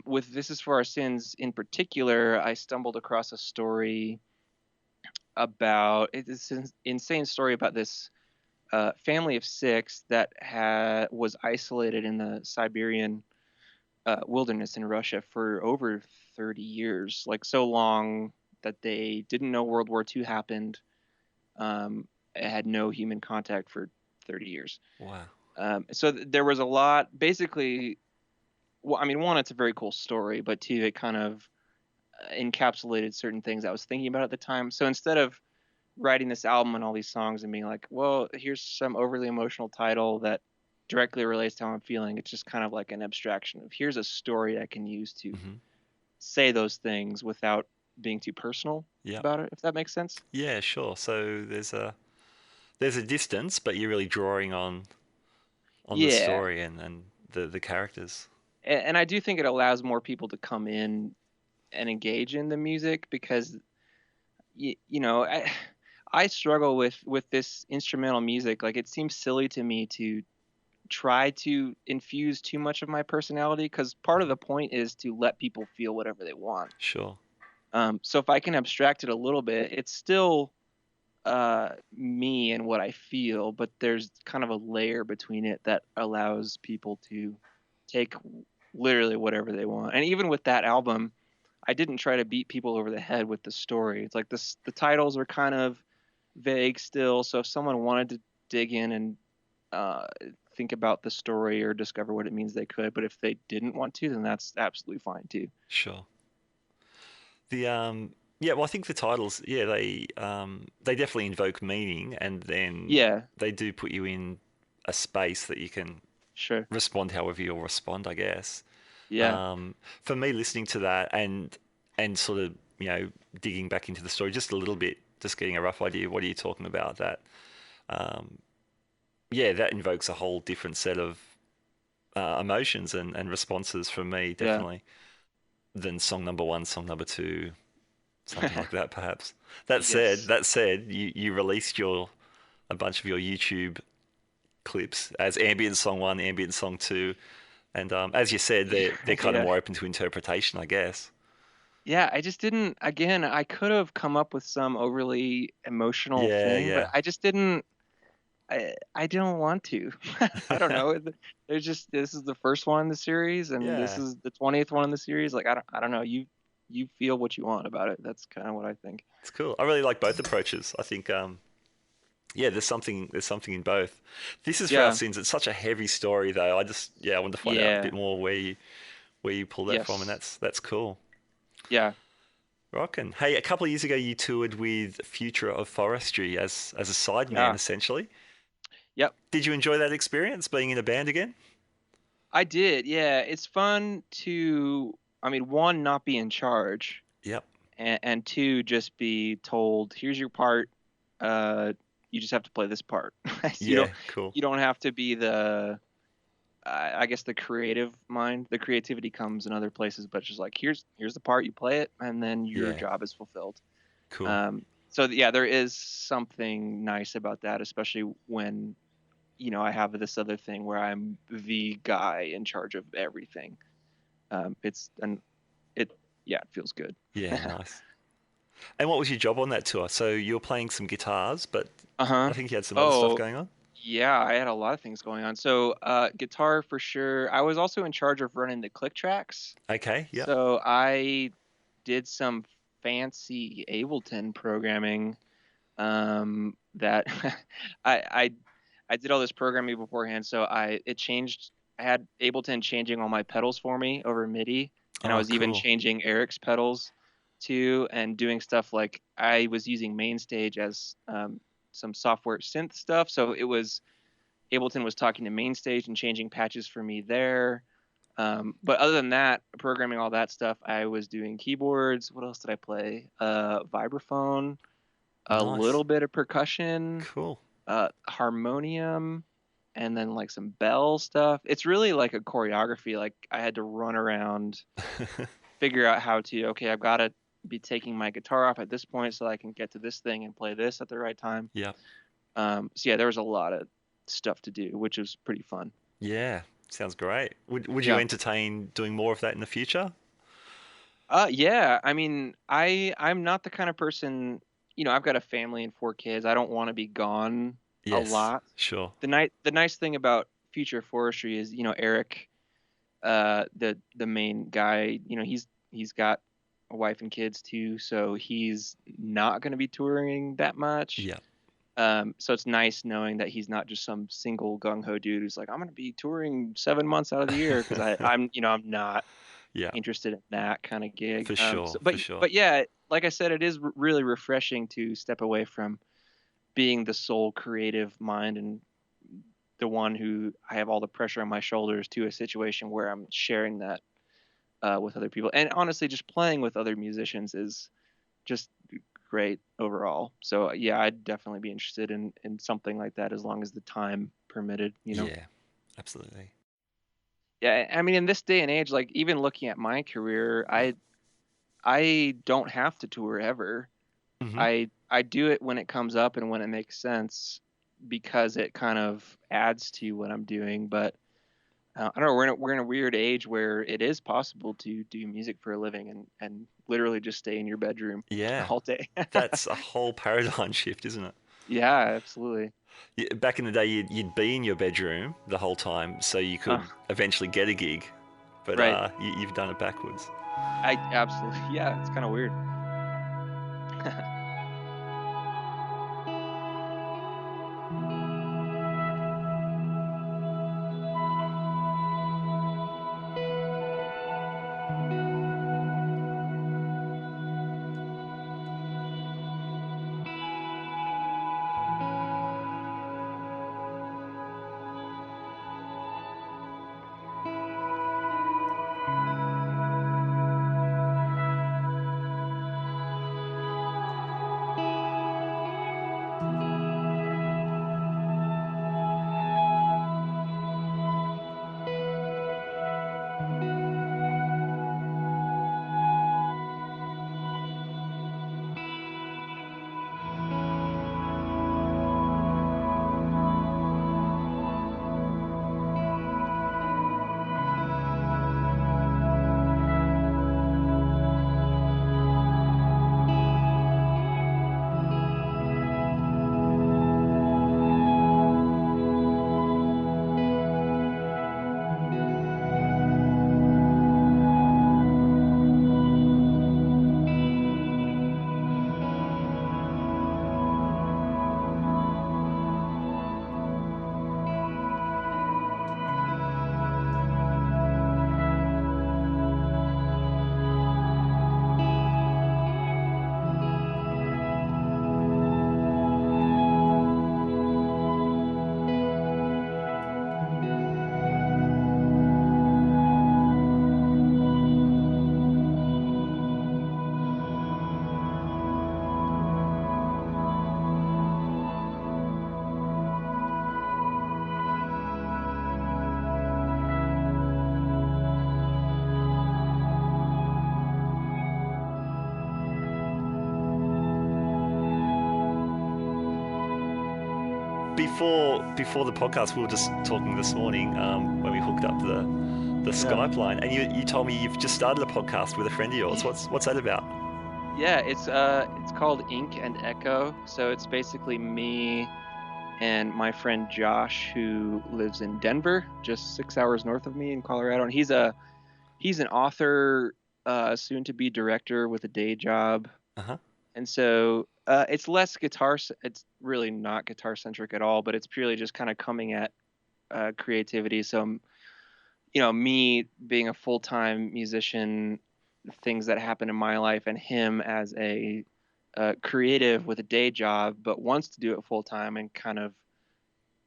With This Is For Our Sins in particular, I stumbled across a story about it's an insane story about this family of 6 that was isolated in the Siberian wilderness in Russia for over 30 years, like so long that they didn't know World War II happened. It had no human contact for 30 years.
Wow.
So there was a lot. Basically, well, I mean, one, it's a very cool story, but two, it kind of encapsulated certain things I was thinking about at the time. So instead of writing this album and all these songs and being like, well, here's some overly emotional title that directly relates to how I'm feeling, it's just kind of like an abstraction of here's a story I can use to
Hmm.
say those things without being too personal
Yep.
about it, if that makes sense.
Yeah, sure. So there's a distance, but you're really drawing on the
Yeah.
story and the characters.
And I do think it allows more people to come in and engage in the music because, I struggle with this instrumental music. Like, it seems silly to me to try to infuse too much of my personality because part of
Hmm.
the point is to let people feel whatever they want.
Sure.
So if I can abstract it a little bit, it's still me and what I feel, but there's kind of a layer between it that allows people to take literally whatever they want. And even with that album, I didn't try to beat people over the head with the story. It's like the titles are kind of vague still. So if someone wanted to dig in and uh, think about the story or discover what it means, they could. But if they didn't want to, then that's absolutely fine too.
Sure. The yeah, well, I think the titles, yeah, they definitely invoke meaning, and then
Yeah,
they do put you in a space that you can
sure.
respond however you'll respond, I guess.
Yeah.
For me, listening to that and sort of digging back into the story just a little bit, just getting a rough idea. What are you talking about? That yeah, that invokes a whole different set of emotions and responses from me,
Yeah.
definitely, than song number one, song number two, something like that, perhaps.
Yes.
That said, you released a bunch of your YouTube clips as ambient song one, ambient song two, and as you said, they're kind of
Yeah.
more open to interpretation, I guess.
Yeah, I just didn't, again, I could have come up with some overly emotional
Yeah,
thing, but
yeah.
I don't want to. I don't know. There's just, this is the first one in the series and this
Yeah,
is the 20th one in the series. Like I don't know. You feel what you want about it. That's kind of what I think.
it's cool. I really like both approaches. I think yeah, there's something in both. This is for our
Yeah.
sins. It's such a heavy story, though. I wanted to find out a
Yeah.
bit more where you pull that from, and
Yes.
that's cool.
Yeah.
Rockin'. Hey, a couple of years ago, you toured with Future of Forestry as a sideman,
Yeah.
essentially.
Yep.
Did you enjoy that experience being in a band again?
I did. Yeah. It's fun to, I mean, one, not be in charge,
Yep.
and two, just be told, here's your part. Uh, you just have to play this part. You don't
Yeah, cool.
you don't have to be the I guess the creative mind. The creativity comes in other places, but it's just like here's the part, you play it, and then your
Yeah,
job is fulfilled.
cool.
So yeah, there is something nice about that, especially when I have this other thing where I'm the guy in charge of everything. It's and it Yeah, it feels good.
Yeah, nice. And what was your job on that tour? So you were playing some guitars, but
Uh-huh.
I think you had some other stuff
Oh,
going on.
yeah, I had a lot of things going on. So, guitar for sure. I was also in charge of running the click tracks.
Okay, yep.
So I did some fancy Ableton programming. That I, I I did all this programming beforehand. So it changed. I had Ableton changing all my pedals for me over MIDI, and I
Oh,
was even
cool.
changing Eric's pedals too, and doing stuff like I was using MainStage as some software synth stuff. So it was Ableton was talking to MainStage and changing patches for me there. But other than that, programming all that stuff, I was doing keyboards. What else did I play? Vibraphone, a
Nice.
little bit of percussion,
Cool.
harmonium, and then like some bell stuff. It's really like a choreography. Like I had to run around, figure out how to, okay, I've got to be taking my guitar off at this point so I can get to this thing and play this at the right time.
Yep.
So yeah, there was a lot of stuff to do, which was pretty fun.
Yeah, sounds great. Would you
Yeah.
entertain doing more of that in the future?
Yeah. I mean, I'm not the kind of person, I've got a family and four kids. I don't want to be gone a
Yes,
lot.
sure.
The nice thing about Future Forestry is, Eric, the main guy, he's got a wife and kids too, so he's not going to be touring that much.
Yeah,
So it's nice knowing that he's not just some single gung ho dude who's like, I'm going to be touring 7 months out of the year because I'm not
yeah,
interested in that kind of gig.
for sure,
But
for sure.
but yeah, like I said, it is really refreshing to step away from being the sole creative mind and the one who I have all the pressure on my shoulders to a situation where I'm sharing that with other people. And honestly, just playing with other musicians is just great overall. So yeah, I'd definitely be interested in something like that as long as the time permitted.
Yeah, absolutely.
Yeah, I mean, in this day and age, like even looking at my career, I don't have to tour ever.
Hmm.
I do it when it comes up and when it makes sense because it kind of adds to what I'm doing. But I don't know. We're in a weird age where it is possible to do music for a living and literally just stay in your bedroom
Yeah,
all day.
that's a whole paradigm shift, isn't it?
Yeah, absolutely.
Back in the day, you'd be in your bedroom the whole time, so you
Uh,
could eventually get a gig. but
Right.
you've done it backwards.
I absolutely, yeah, it's kind of weird.
Before the podcast, we were just talking this morning when we hooked up the Skype line, and you told me you've just started a podcast with a friend of yours. What's that about?
Yeah, it's called Ink and Echo. So it's basically me and my friend Josh, who lives in Denver, just 6 hours north of me in Colorado, and he's an author, soon to be director with a day job.
Uh-huh.
And so it's less guitar. It's really not guitar centric at all, but it's purely just kind of coming at creativity. So, me being a full-time musician, things that happen in my life, and him as a creative with a day job, but wants to do it full-time, and kind of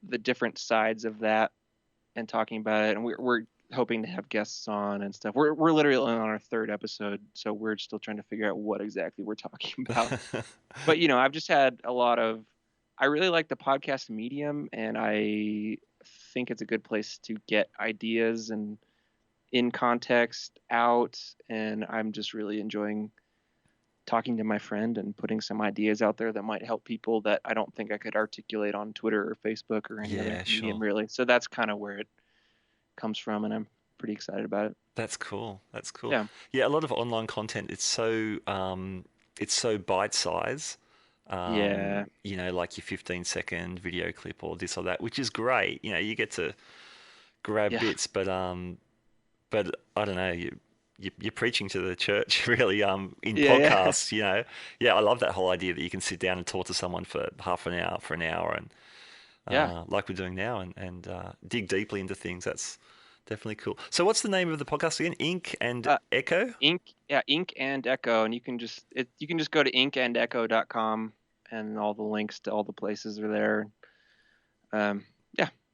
the different sides of that, and talking about it. And we're hoping to have guests on and stuff. We're literally on our third episode, so we're still trying to figure out what exactly we're talking about. But I've just had I really like the podcast medium, and I think it's a good place to get ideas and in context out, and I'm just really enjoying talking to my friend and putting some ideas out there that might help people that I don't think I could articulate on Twitter or Facebook or any other medium, really. So that's kind of where it comes from, and I'm pretty excited about it.
That's cool.
Yeah.
Yeah, a lot of online content. It's so bite size.
Yeah.
Like your 15-second video clip or this or that, which is great. You get to grab bits, but I don't know. You're preaching to the church, really. In podcasts, I love that whole idea that you can sit down and talk to someone for half an hour, for an hour, and like we're doing now, and dig deeply into things. That's definitely cool. So, what's the name of the podcast again? Ink and Echo.
Ink and Echo, and you can just go to inkandecho.com, and all the links to all the places are there.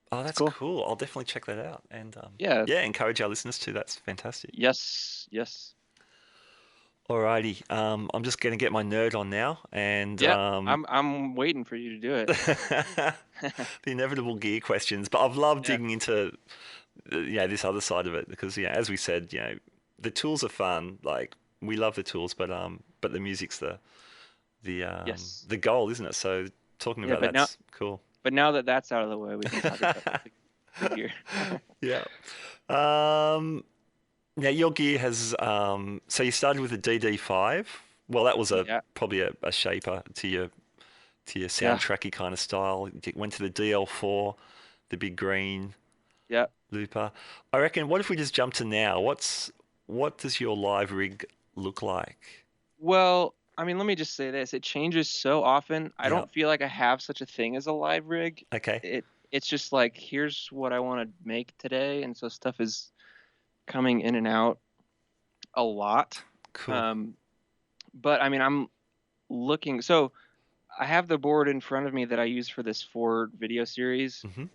Oh, that's cool. I'll definitely check that out, and encourage our listeners to. That's fantastic.
Yes.
Alrighty, I'm just going to get my nerd on now, and
I'm waiting for you to do it.
The inevitable gear questions, but I've loved digging into this other side of it, because as we said, the tools are fun. Like, we love the tools, but the music's the goal, isn't it? So talking about that's cool.
But now that that's out of the way, we can talk about the gear.
Yeah. Now your gear has so you started with a DD5. Well, that was probably a shaper to your soundtracky kind of style. You went to the DL4, the big green.
Yeah.
looper. I reckon. What if we just jump to now? What does your live rig look like?
Well, I mean, let me just say this. It changes so often. I
Yeah.
don't feel like I have such a thing as a live rig.
Okay.
It's just like, here's what I want to make today, and so stuff is coming in and out a lot.
Cool.
But I mean, I'm looking. So I have the board in front of me that I use for this 4 video series.
hmm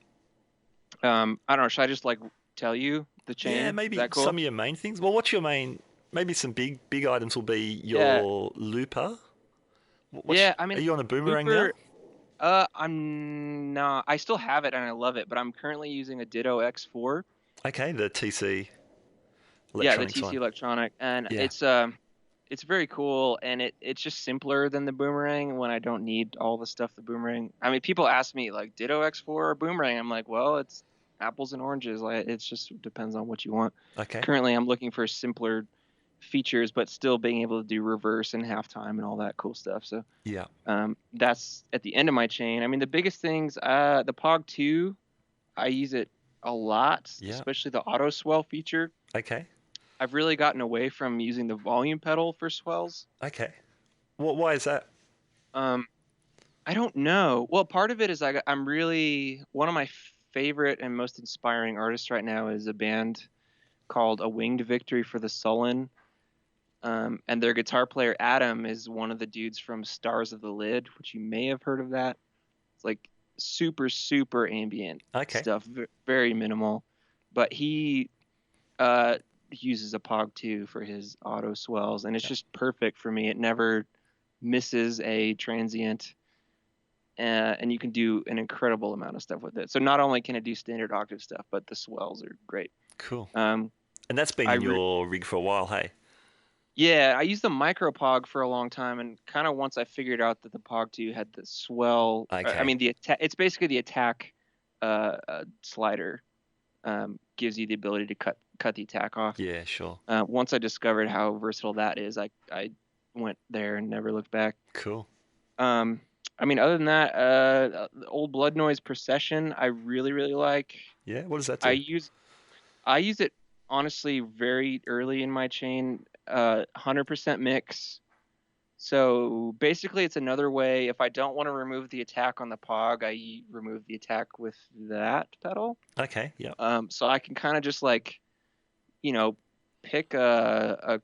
I don't know. Should I just like tell you the
Yeah,
chain? Is
maybe
that cool?
some of your main things. Well, what's your main? Maybe some big items will be
Yeah.
your looper.
Yeah. I
Are
mean,
you on a boomerang now?
Looper. I'm not. I still have it and I love it, but I'm currently using a Ditto X4.
Okay, the TC
Yeah, the
electronics
TC
one.
Electronic, and
Yeah.
it's very cool, and it's just simpler than the Boomerang when I don't need all the stuff the Boomerang. I mean, people ask me like Ditto X4 or Boomerang. I'm like, well, it's apples and oranges. Like, it's just depends on what you want.
Okay.
Currently, I'm looking for simpler features, but still being able to do reverse and halftime and all that cool stuff. So
Yeah.
that's at the end of my chain. I mean, the biggest things, the Pog 2, I use it a lot,
Yeah.
especially the auto swell feature.
Okay.
I've really gotten away from using the volume pedal for swells.
Okay. Why is that?
Um, I don't know. Well, part of it is I'm really one of my favorite and most inspiring artists right now is a band called A Winged Victory for the Sullen. And their guitar player Adam is one of the dudes from Stars of the Lid, which you may have heard of that. It's like super ambient
Okay.
stuff, very minimal. But he uses a Pog 2 for his auto swells, and it's just perfect for me. It never misses a transient, and you can do an incredible amount of stuff with it. So not only can it do standard octave stuff, but the swells are great.
Cool.
Um,
And that's been
I
in your rig for a while, hey?
Yeah, I used the micro Pog for a long time, and kind of once I figured out that the Pog 2 had the swell. I
Okay.
mean, the attack. It's basically the attack slider. Gives you the ability to cut the attack off.
Yeah, sure.
Once I discovered how versatile that is, I went there and never looked back.
Cool.
I mean, other than that, the old Blood Noise Procession, I really like.
Yeah, what does that
I
do?
use it honestly very early in my chain, 100% mix. So basically, it's another way. If I don't want to remove the attack on the Pog, I remove the attack with that pedal.
Okay, yeah.
So I can kind of just like, pick a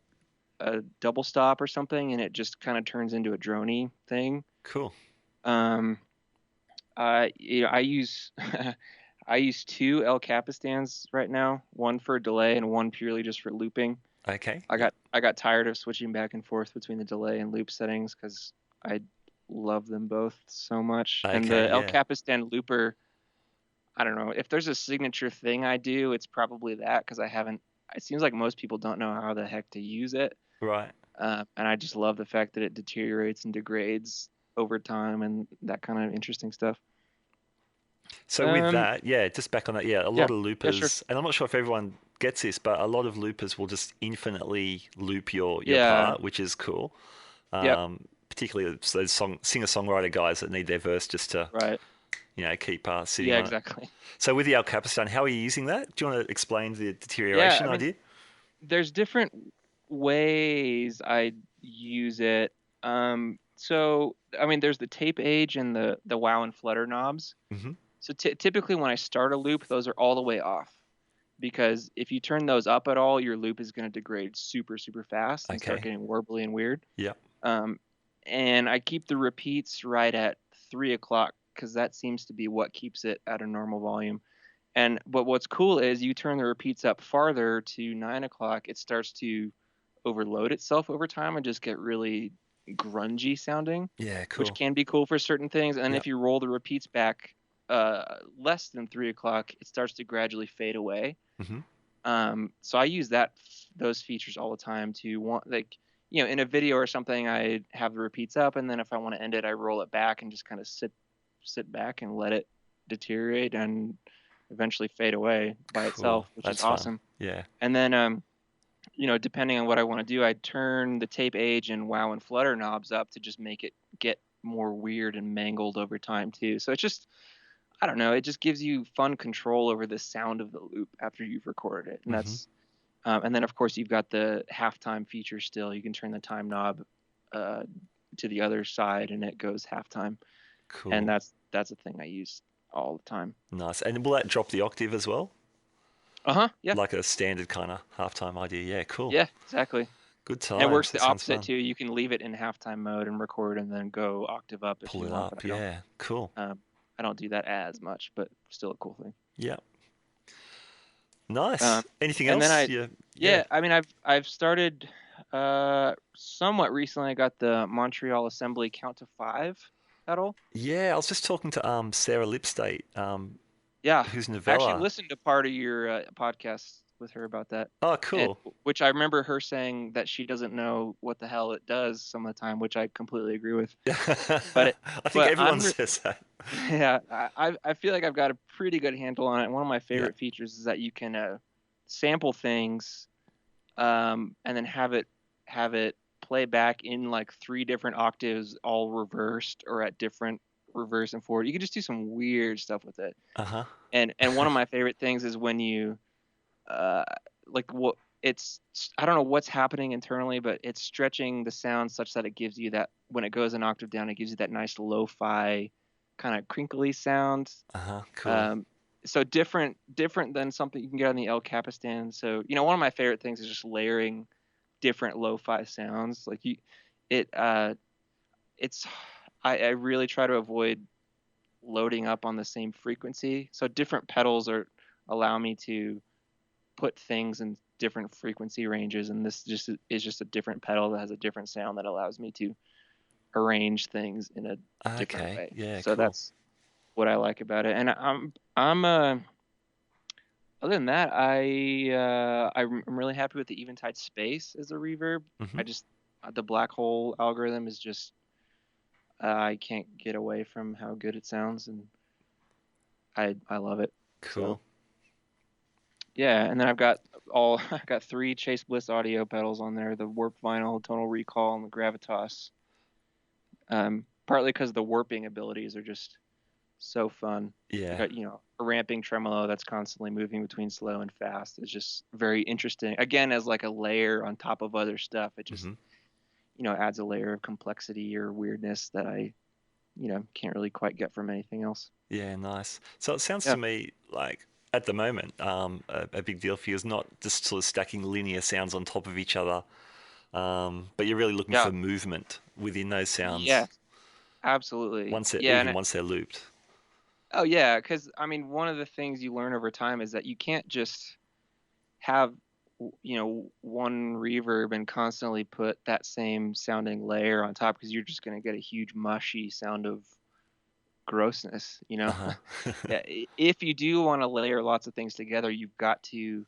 double stop or something, and it just kind of turns into a droney thing.
Cool.
I use I use 2 El Capistans right now, one for delay and one purely just for looping.
Okay.
I got tired of switching back and forth between the delay and loop settings because I love them both so much.
Okay,
And the El
yeah.
Capistan looper, I don't know if there's a signature thing I do, it's probably that because I haven't. It seems like most people don't know how the heck to use it,
Right.
and I just love the fact that it deteriorates and degrades over time and that kind of interesting stuff.
So with that, yeah, just back on that, yeah, a lot of
Yeah,
loopers,
sure.
and I'm not sure if everyone gets this, but a lot of loopers will just infinitely loop your
Yeah.
part, which is cool.
Yep.
Particularly those singer-songwriter guys that need their verse just to,
Right.
keep sitting
Yeah,
on it.
exactly.
So with the El Capistan, how are you using that? Do you want to explain the
Yeah,
deterioration
I mean,
idea?
there's different ways I use it. So I mean, there's the tape age and the wow and flutter knobs.
hmm
So typically when I start a loop, those are all the way off because if you turn those up at all, your loop is going to degrade super fast and start
Okay.
getting warbly and weird.
Yeah.
And I keep the repeats right at 3 o'clock because that seems to be what keeps it at a normal volume. But what's cool is you turn the repeats up farther to 9 o'clock, it starts to overload itself over time and just get really grungy sounding,
Yeah,
which
cool.
can be cool for certain things. And
Yeah.
if you roll the repeats back less than 3 o'clock, it starts to gradually fade away.
hmm
So I use those features all the time to in a video or something, I have the repeats up, and then if I want to end it, I roll it back and just kind of sit back and let it deteriorate and eventually fade away by
Cool.
itself, which
That's
is
fun.
awesome.
Yeah.
And then, depending on what I want to do, I turn the tape age and wow and flutter knobs up to just make it get more weird and mangled over time too. So it's just, I don't know, it just gives you fun control over the sound of the loop after you've recorded it. And
Mm-hmm.
that's and then of course you've got the halftime feature still. You can turn the time knob to the other side and it goes halftime.
Cool.
And that's a thing I use all the time.
Nice. And will that drop the octave as well?
Yeah.
Like a standard kind of halftime idea. Yeah, cool.
Yeah, exactly.
Good
And it
times.
works
That
the
sounds
opposite
fun.
too. You can leave it in halftime mode and record and then go octave up if
Pull
you
it
want.
up.
But I don't,
Yeah, cool.
I don't do that as much, but still a cool thing.
Yeah. Nice. Anything
And
else?
then I mean, I've started somewhat recently. I got the Montreal Assembly Count to 5 pedal.
Yeah, I was just talking to Sarah Lipstate,
Yeah,
who's
I actually
Novella.
listened to part of your podcast with her about that.
Oh,
And,
cool.
which I remember her saying that she doesn't know what the hell it does some of the time, which I completely agree with. But
I think everyone
I'm
says that.
yeah, I feel like I've got a pretty good handle on it. One of my favorite features is that you can sample things, and then have it play back in like 3 different octaves, all reversed or at different reverse and forward. You can just do some weird stuff with it.
Uh-huh.
And one of my favorite things is when you like what it's I don't know what's happening internally, but it's stretching the sound such that it gives you that when it goes an octave down, it gives you that nice lo-fi kind of crinkly sound.
Uh-huh. Cool.
So different than something you can get on the El Capistan. So one of my favorite things is just layering different lo-fi sounds. Like I really try to avoid loading up on the same frequency. So different pedals allow me to put things in different frequency ranges, and this is just a different pedal that has a different sound that allows me to arrange things in a different way.
Yeah,
so
cool.
That's what I like about it. And I'm other than that, I'm really happy with the Eventide Space as a reverb.
Mm-hmm.
I just the black hole algorithm is just I can't get away from how good it sounds, and I love it.
Cool.
So, yeah, and then I've got 3 Chase Bliss audio pedals on there: the Warp Vinyl, Tonal Recall, and the Gravitas. Partly because the warping abilities are just so fun.
Yeah.
You got, a ramping tremolo that's constantly moving between slow and fast. It's just very interesting. Again, as like a layer on top of other stuff, it just adds a layer of complexity or weirdness that I can't really quite get from anything else.
Yeah, nice. So it sounds to me like at the moment, a big deal for you is not just sort of stacking linear sounds on top of each other, but you're really looking for movement within those sounds.
Yeah, absolutely.
Once they're looped.
Oh yeah, because I mean, one of the things you learn over time is that you can't just have one reverb and constantly put that same sounding layer on top, because you're just going to get a huge mushy sound of grossness.
Uh-huh.
Yeah, if you do want to layer lots of things together, you've got to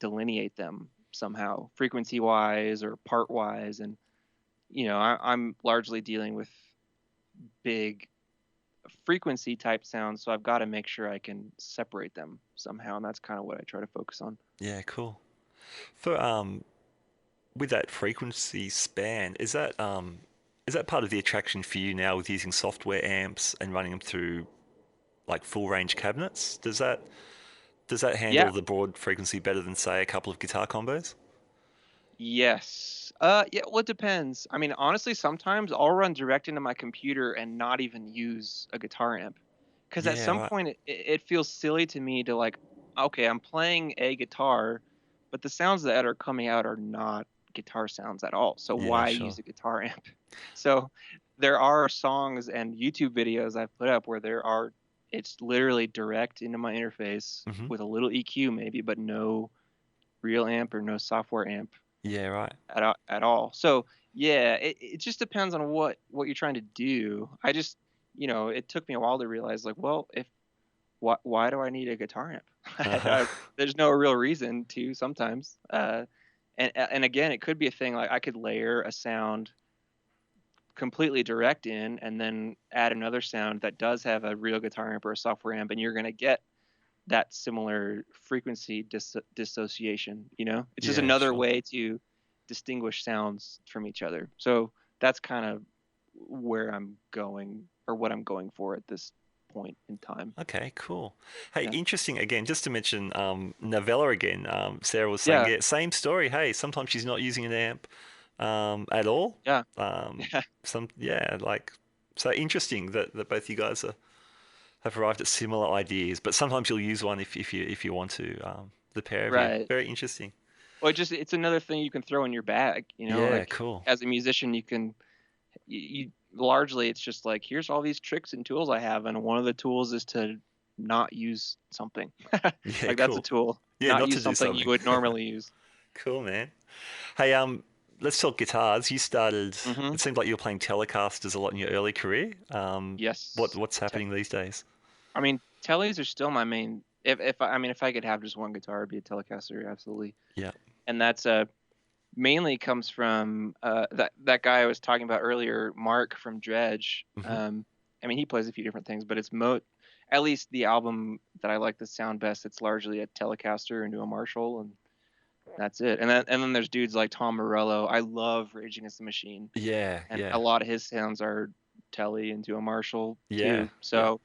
delineate them somehow, frequency wise or part wise. And I'm largely dealing with big frequency type sounds, so I've got to make sure I can separate them somehow, and that's kind of what I try to focus on.
Yeah, cool. For with that frequency span, is that part of the attraction for you now with using software amps and running them through like full range cabinets? Does that handle the broad frequency better than say a couple of guitar combos?
Yes. Yeah, well, it depends. I mean, honestly, sometimes I'll run direct into my computer and not even use a guitar amp. Because at some point, it feels silly to me to like, okay, I'm playing a guitar, but the sounds that are coming out are not guitar sounds at all. So why use a guitar amp? So there are songs and YouTube videos I've put up where it's literally direct into my interface with a little EQ maybe, but no real amp or no software amp.
Yeah, right.
At all. So yeah, it just depends on what you're trying to do. I just, it took me a while to realize like, well, why do I need a guitar amp? There's no real reason to sometimes. And again, it could be a thing like I could layer a sound completely direct in and then add another sound that does have a real guitar amp or a software amp, and you're going to get that similar frequency dissociation. It's just another way to distinguish sounds from each other. So that's kind of where I'm going, or what I'm going for at this point in time.
Okay, cool. Hey,
Yeah.
interesting. Again, just to mention Novella again. Sarah was saying,
Yeah.
yeah, same story. Hey, sometimes she's not using an amp at all.
Yeah. Yeah.
Yeah, like so interesting that both you guys have arrived at similar ideas. But sometimes you'll use one if you want to. The pair of you,
Right.
very interesting.
Well, it's another thing you can throw in your bag,
Yeah,
like
cool.
as a musician, you largely it's just like, here's all these tricks and tools I have, and one of the tools is to not use something.
Yeah,
Like that's a
cool.
tool.
Yeah,
Not
not
use
to do
something you
something.
would normally use.
Cool, man. Hey, let's talk guitars. You started.
Hmm.
It seemed like you were playing Telecasters a lot in your early career.
Yes.
What's happening these days?
I mean, tellies are still my main. If I could have just one guitar, it'd be a Telecaster, absolutely.
Yeah.
And that's mainly comes from that guy I was talking about earlier, Mark from Dredge.
Hmm.
I mean, he plays a few different things, but it's at least the album that I like the sound best. It's largely a Telecaster into a Marshall, and that's it. And then there's dudes like Tom Morello. I love Rage Against the Machine,
Yeah,
and a
yeah,
lot of his sounds are Telly into a Marshall
yeah,
too.
yeah.
So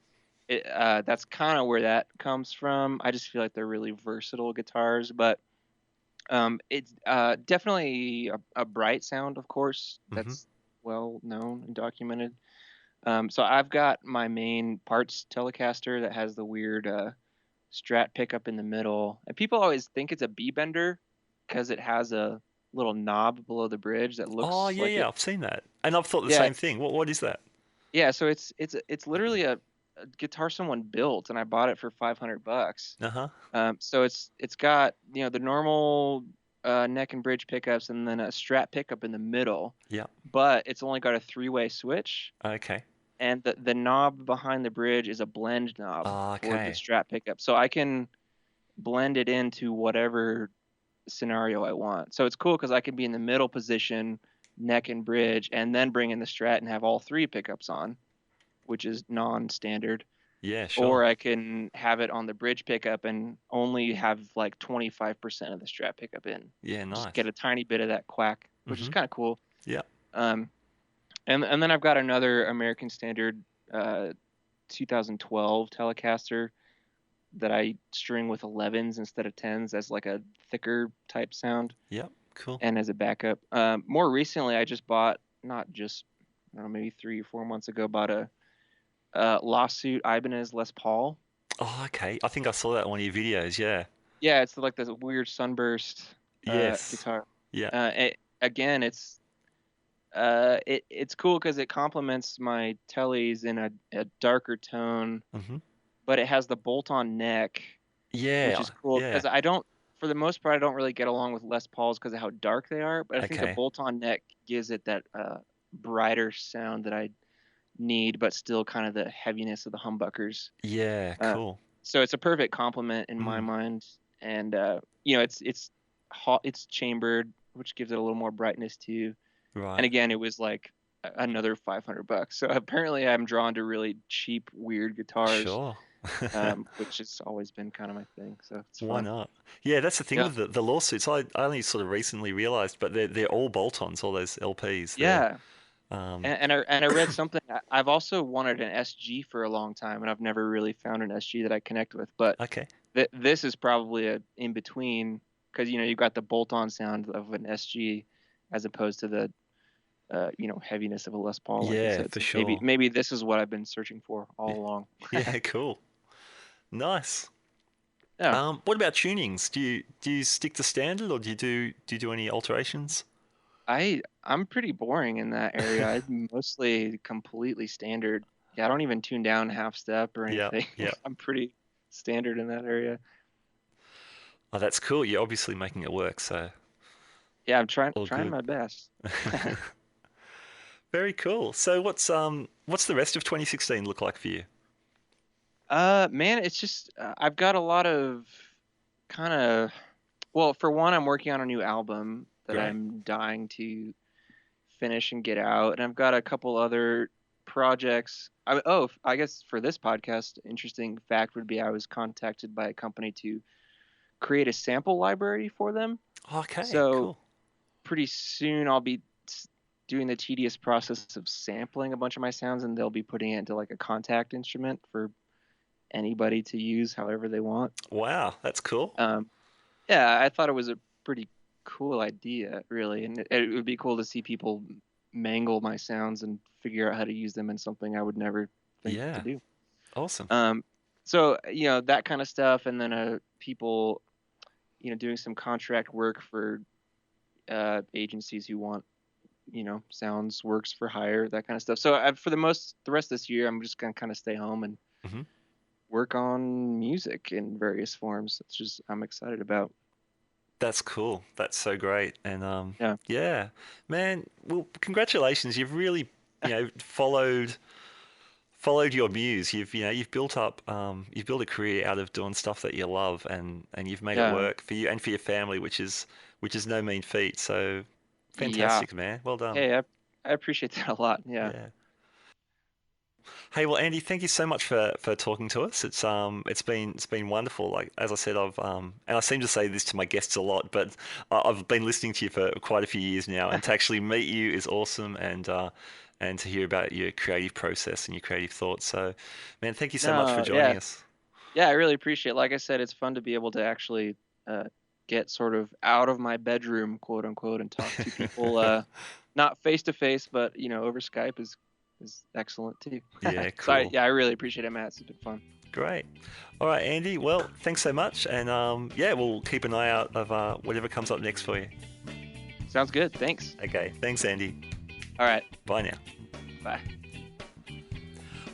that's kind of where that comes from. I just feel like they're really versatile guitars, but it's definitely a bright sound, of course.
Hmm.
That's well known and documented. So I've got my main parts Telecaster that has the weird Strat pickup in the middle, and people always think it's a B bender because it has a little knob below the bridge that
Oh,
looks
yeah,
like
yeah.
it.
I've seen that, and I've thought the
Yeah,
same thing. What is that?
yeah. So it's literally a guitar someone built, and I bought it for $500.
Uh-huh.
So it's got the normal neck and bridge pickups, and then a Strat pickup in the middle,
Yeah.
but it's only got a three-way switch,
Okay.
and the knob behind the bridge is a blend knob for the
Okay.
Strat pickup, so I can blend it into whatever scenario I want. So it's cool because I can be in the middle position, neck and bridge, and then bring in the Strat and have all three pickups on, which is non-standard.
Yeah,
Or
sure.
I can have it on the bridge pickup and only have like 25% of the Strat pickup in.
Yeah,
Just
nice.
get a tiny bit of that quack, which is
Hmm.
kind of cool.
Yeah.
Um, and then I've got another American Standard 2012 Telecaster that I string with 11s instead of 10s as like a thicker type sound
Yeah. Cool.
and as a backup. More recently, I just bought, not just, I don't know, maybe 3 or 4 months ago, bought a Lawsuit Ibanez Les Paul.
Oh, okay. I think I saw that in one of your videos. Yeah.
Yeah, it's like this weird sunburst
Yes.
guitar.
Yeah.
Again, it's cool because it complements my tellies in a darker tone,
Hmm.
but it has the bolt-on neck, which
Yeah.
is cool
Yeah.
because I don't, for the most part, I don't really get along with Les Pauls because of how dark they are. But I think the
Okay.
bolt-on neck gives it that brighter sound that I need, but still kind of the heaviness of the humbuckers.
Yeah.
Uh,
Cool.
so it's a perfect complement in my
Mm.
mind, and it's hot, it's chambered, which gives it a little more brightness too. And
Right.
again, it was like another $500. So apparently, I'm drawn to really cheap, weird guitars,
Sure.
which has always been kind of my thing. So it's
Why
fun.
not? Yeah, that's the thing
Yeah,
with the lawsuits. I only sort of recently realized, but they're all bolt-ons, all those LPs. They're
yeah.
um
And I read something. I've also wanted an SG for a long time, and I've never really found an SG that I connect with. But
okay.
this is probably a in between because you've got the bolt-on sound of an SG as opposed to the heaviness of a Les Paul, like I
Yeah,
said.
for
So maybe
sure.
maybe this is what I've been searching for
Yeah.
all along.
Yeah, cool. Nice.
Yeah,
What about tunings? Do you stick to standard or do you do any alterations?
I'm pretty boring in that area. I'm mostly completely standard. Yeah, I don't even tune down half step or
Yeah,
anything.
yeah.
I'm pretty standard in that area.
Oh, that's cool. You're obviously making it work, so
Yeah, I'm trying
all
trying
good.
my best.
Very cool. So what's the rest of 2016 look like for you?
Man, it's just I've got a lot of kind of, well, for one, I'm working on a new album that
Great.
I'm dying to finish and get out, and I've got a couple other projects. I guess for this podcast, interesting fact would be I was contacted by a company to create a sample library for them.
Okay,
So
cool.
pretty soon I'll be doing the tedious process of sampling a bunch of my sounds, and they'll be putting it into like a contact instrument for anybody to use however they want.
Wow, that's cool.
Yeah, I thought it was a pretty cool idea, really, and it would be cool to see people mangle my sounds and figure out how to use them in something I would never think to do.
Awesome.
So that kind of stuff, and then people, doing some contract work for agencies who want, sounds, works for hire, that kind of stuff. So for the rest of this year, I'm just gonna kind of stay home and work on music in various forms. It's just I'm excited about.
That's cool. That's so great. And yeah, man. Well, congratulations. You've really, followed your muse. You've built up, you've built a career out of doing stuff that you love, and you've made it work for you and for your family, which is no mean feat. So fantastic, man. Well done.
Hey, I appreciate that a lot. Yeah.
Hey, well, Andy, thank you so much for talking to us. It's been wonderful. Like, as I said, and I seem to say this to my guests a lot, but I've been listening to you for quite a few years now, and to actually meet you is awesome, and to hear about your creative process and your creative thoughts. So, man, thank you so much for joining us.
Yeah, I really appreciate it. Like I said, it's fun to be able to actually get sort of out of my bedroom, quote unquote, and talk to people, not face to face, but over Skype is excellent too.
Yeah,
So
cool.
I really appreciate it, Matt. It's been fun.
Great. All right, Andy. Well, thanks so much, and we'll keep an eye out of whatever comes up next for you.
Sounds good. Thanks.
Okay. Thanks, Andy.
All right.
Bye now.
Bye.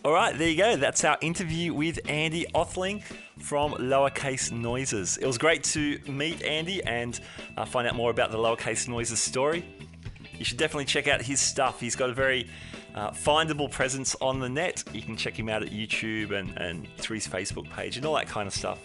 All right, there you go. That's our interview with Andy Othling from Lowercase Noises. It was great to meet Andy and find out more about the Lowercase Noises story. You should definitely check out his stuff. He's got a very findable presence on the net. You can check him out at YouTube and through his Facebook page and all that kind of stuff.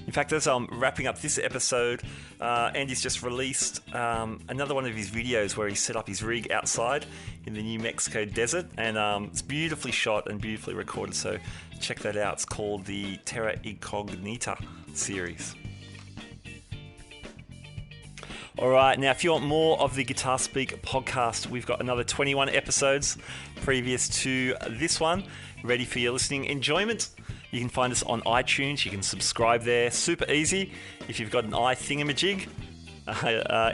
In fact, as I'm wrapping up this episode, Andy's just released another one of his videos where he set up his rig outside in the New Mexico desert, and it's beautifully shot and beautifully recorded, so check that out. It's called the Terra Incognita series. All right, now if you want more of the Guitar Speak podcast, we've got another 21 episodes previous to this one ready for your listening enjoyment. You can find us on iTunes. You can subscribe there. Super easy. If you've got an iThingamajig,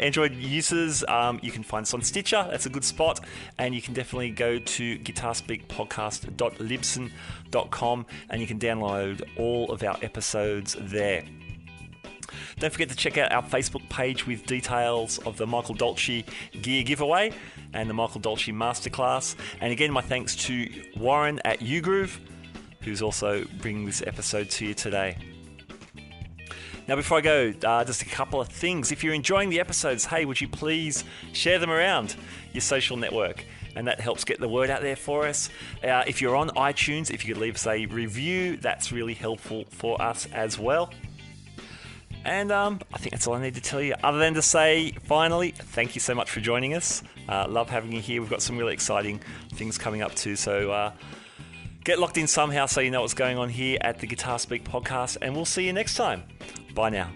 Android users, you can find us on Stitcher. That's a good spot. And you can definitely go to guitarspeakpodcast.libsyn.com and you can download all of our episodes there. Don't forget to check out our Facebook page with details of the Michael Dolce gear giveaway and the Michael Dolce Masterclass. And again, my thanks to Warren at yougrooove, who's also bringing this episode to you today. Now, before I go, just a couple of things. If you're enjoying the episodes, hey, would you please share them around your social network? And that helps get the word out there for us. If you're on iTunes, if you could leave us a review, that's really helpful for us as well. And I think that's all I need to tell you, other than to say, finally, thank you so much for joining us. Love having you here. We've got some really exciting things coming up too. So get locked in somehow so you know what's going on here at the Guitar Speak podcast. And we'll see you next time. Bye now.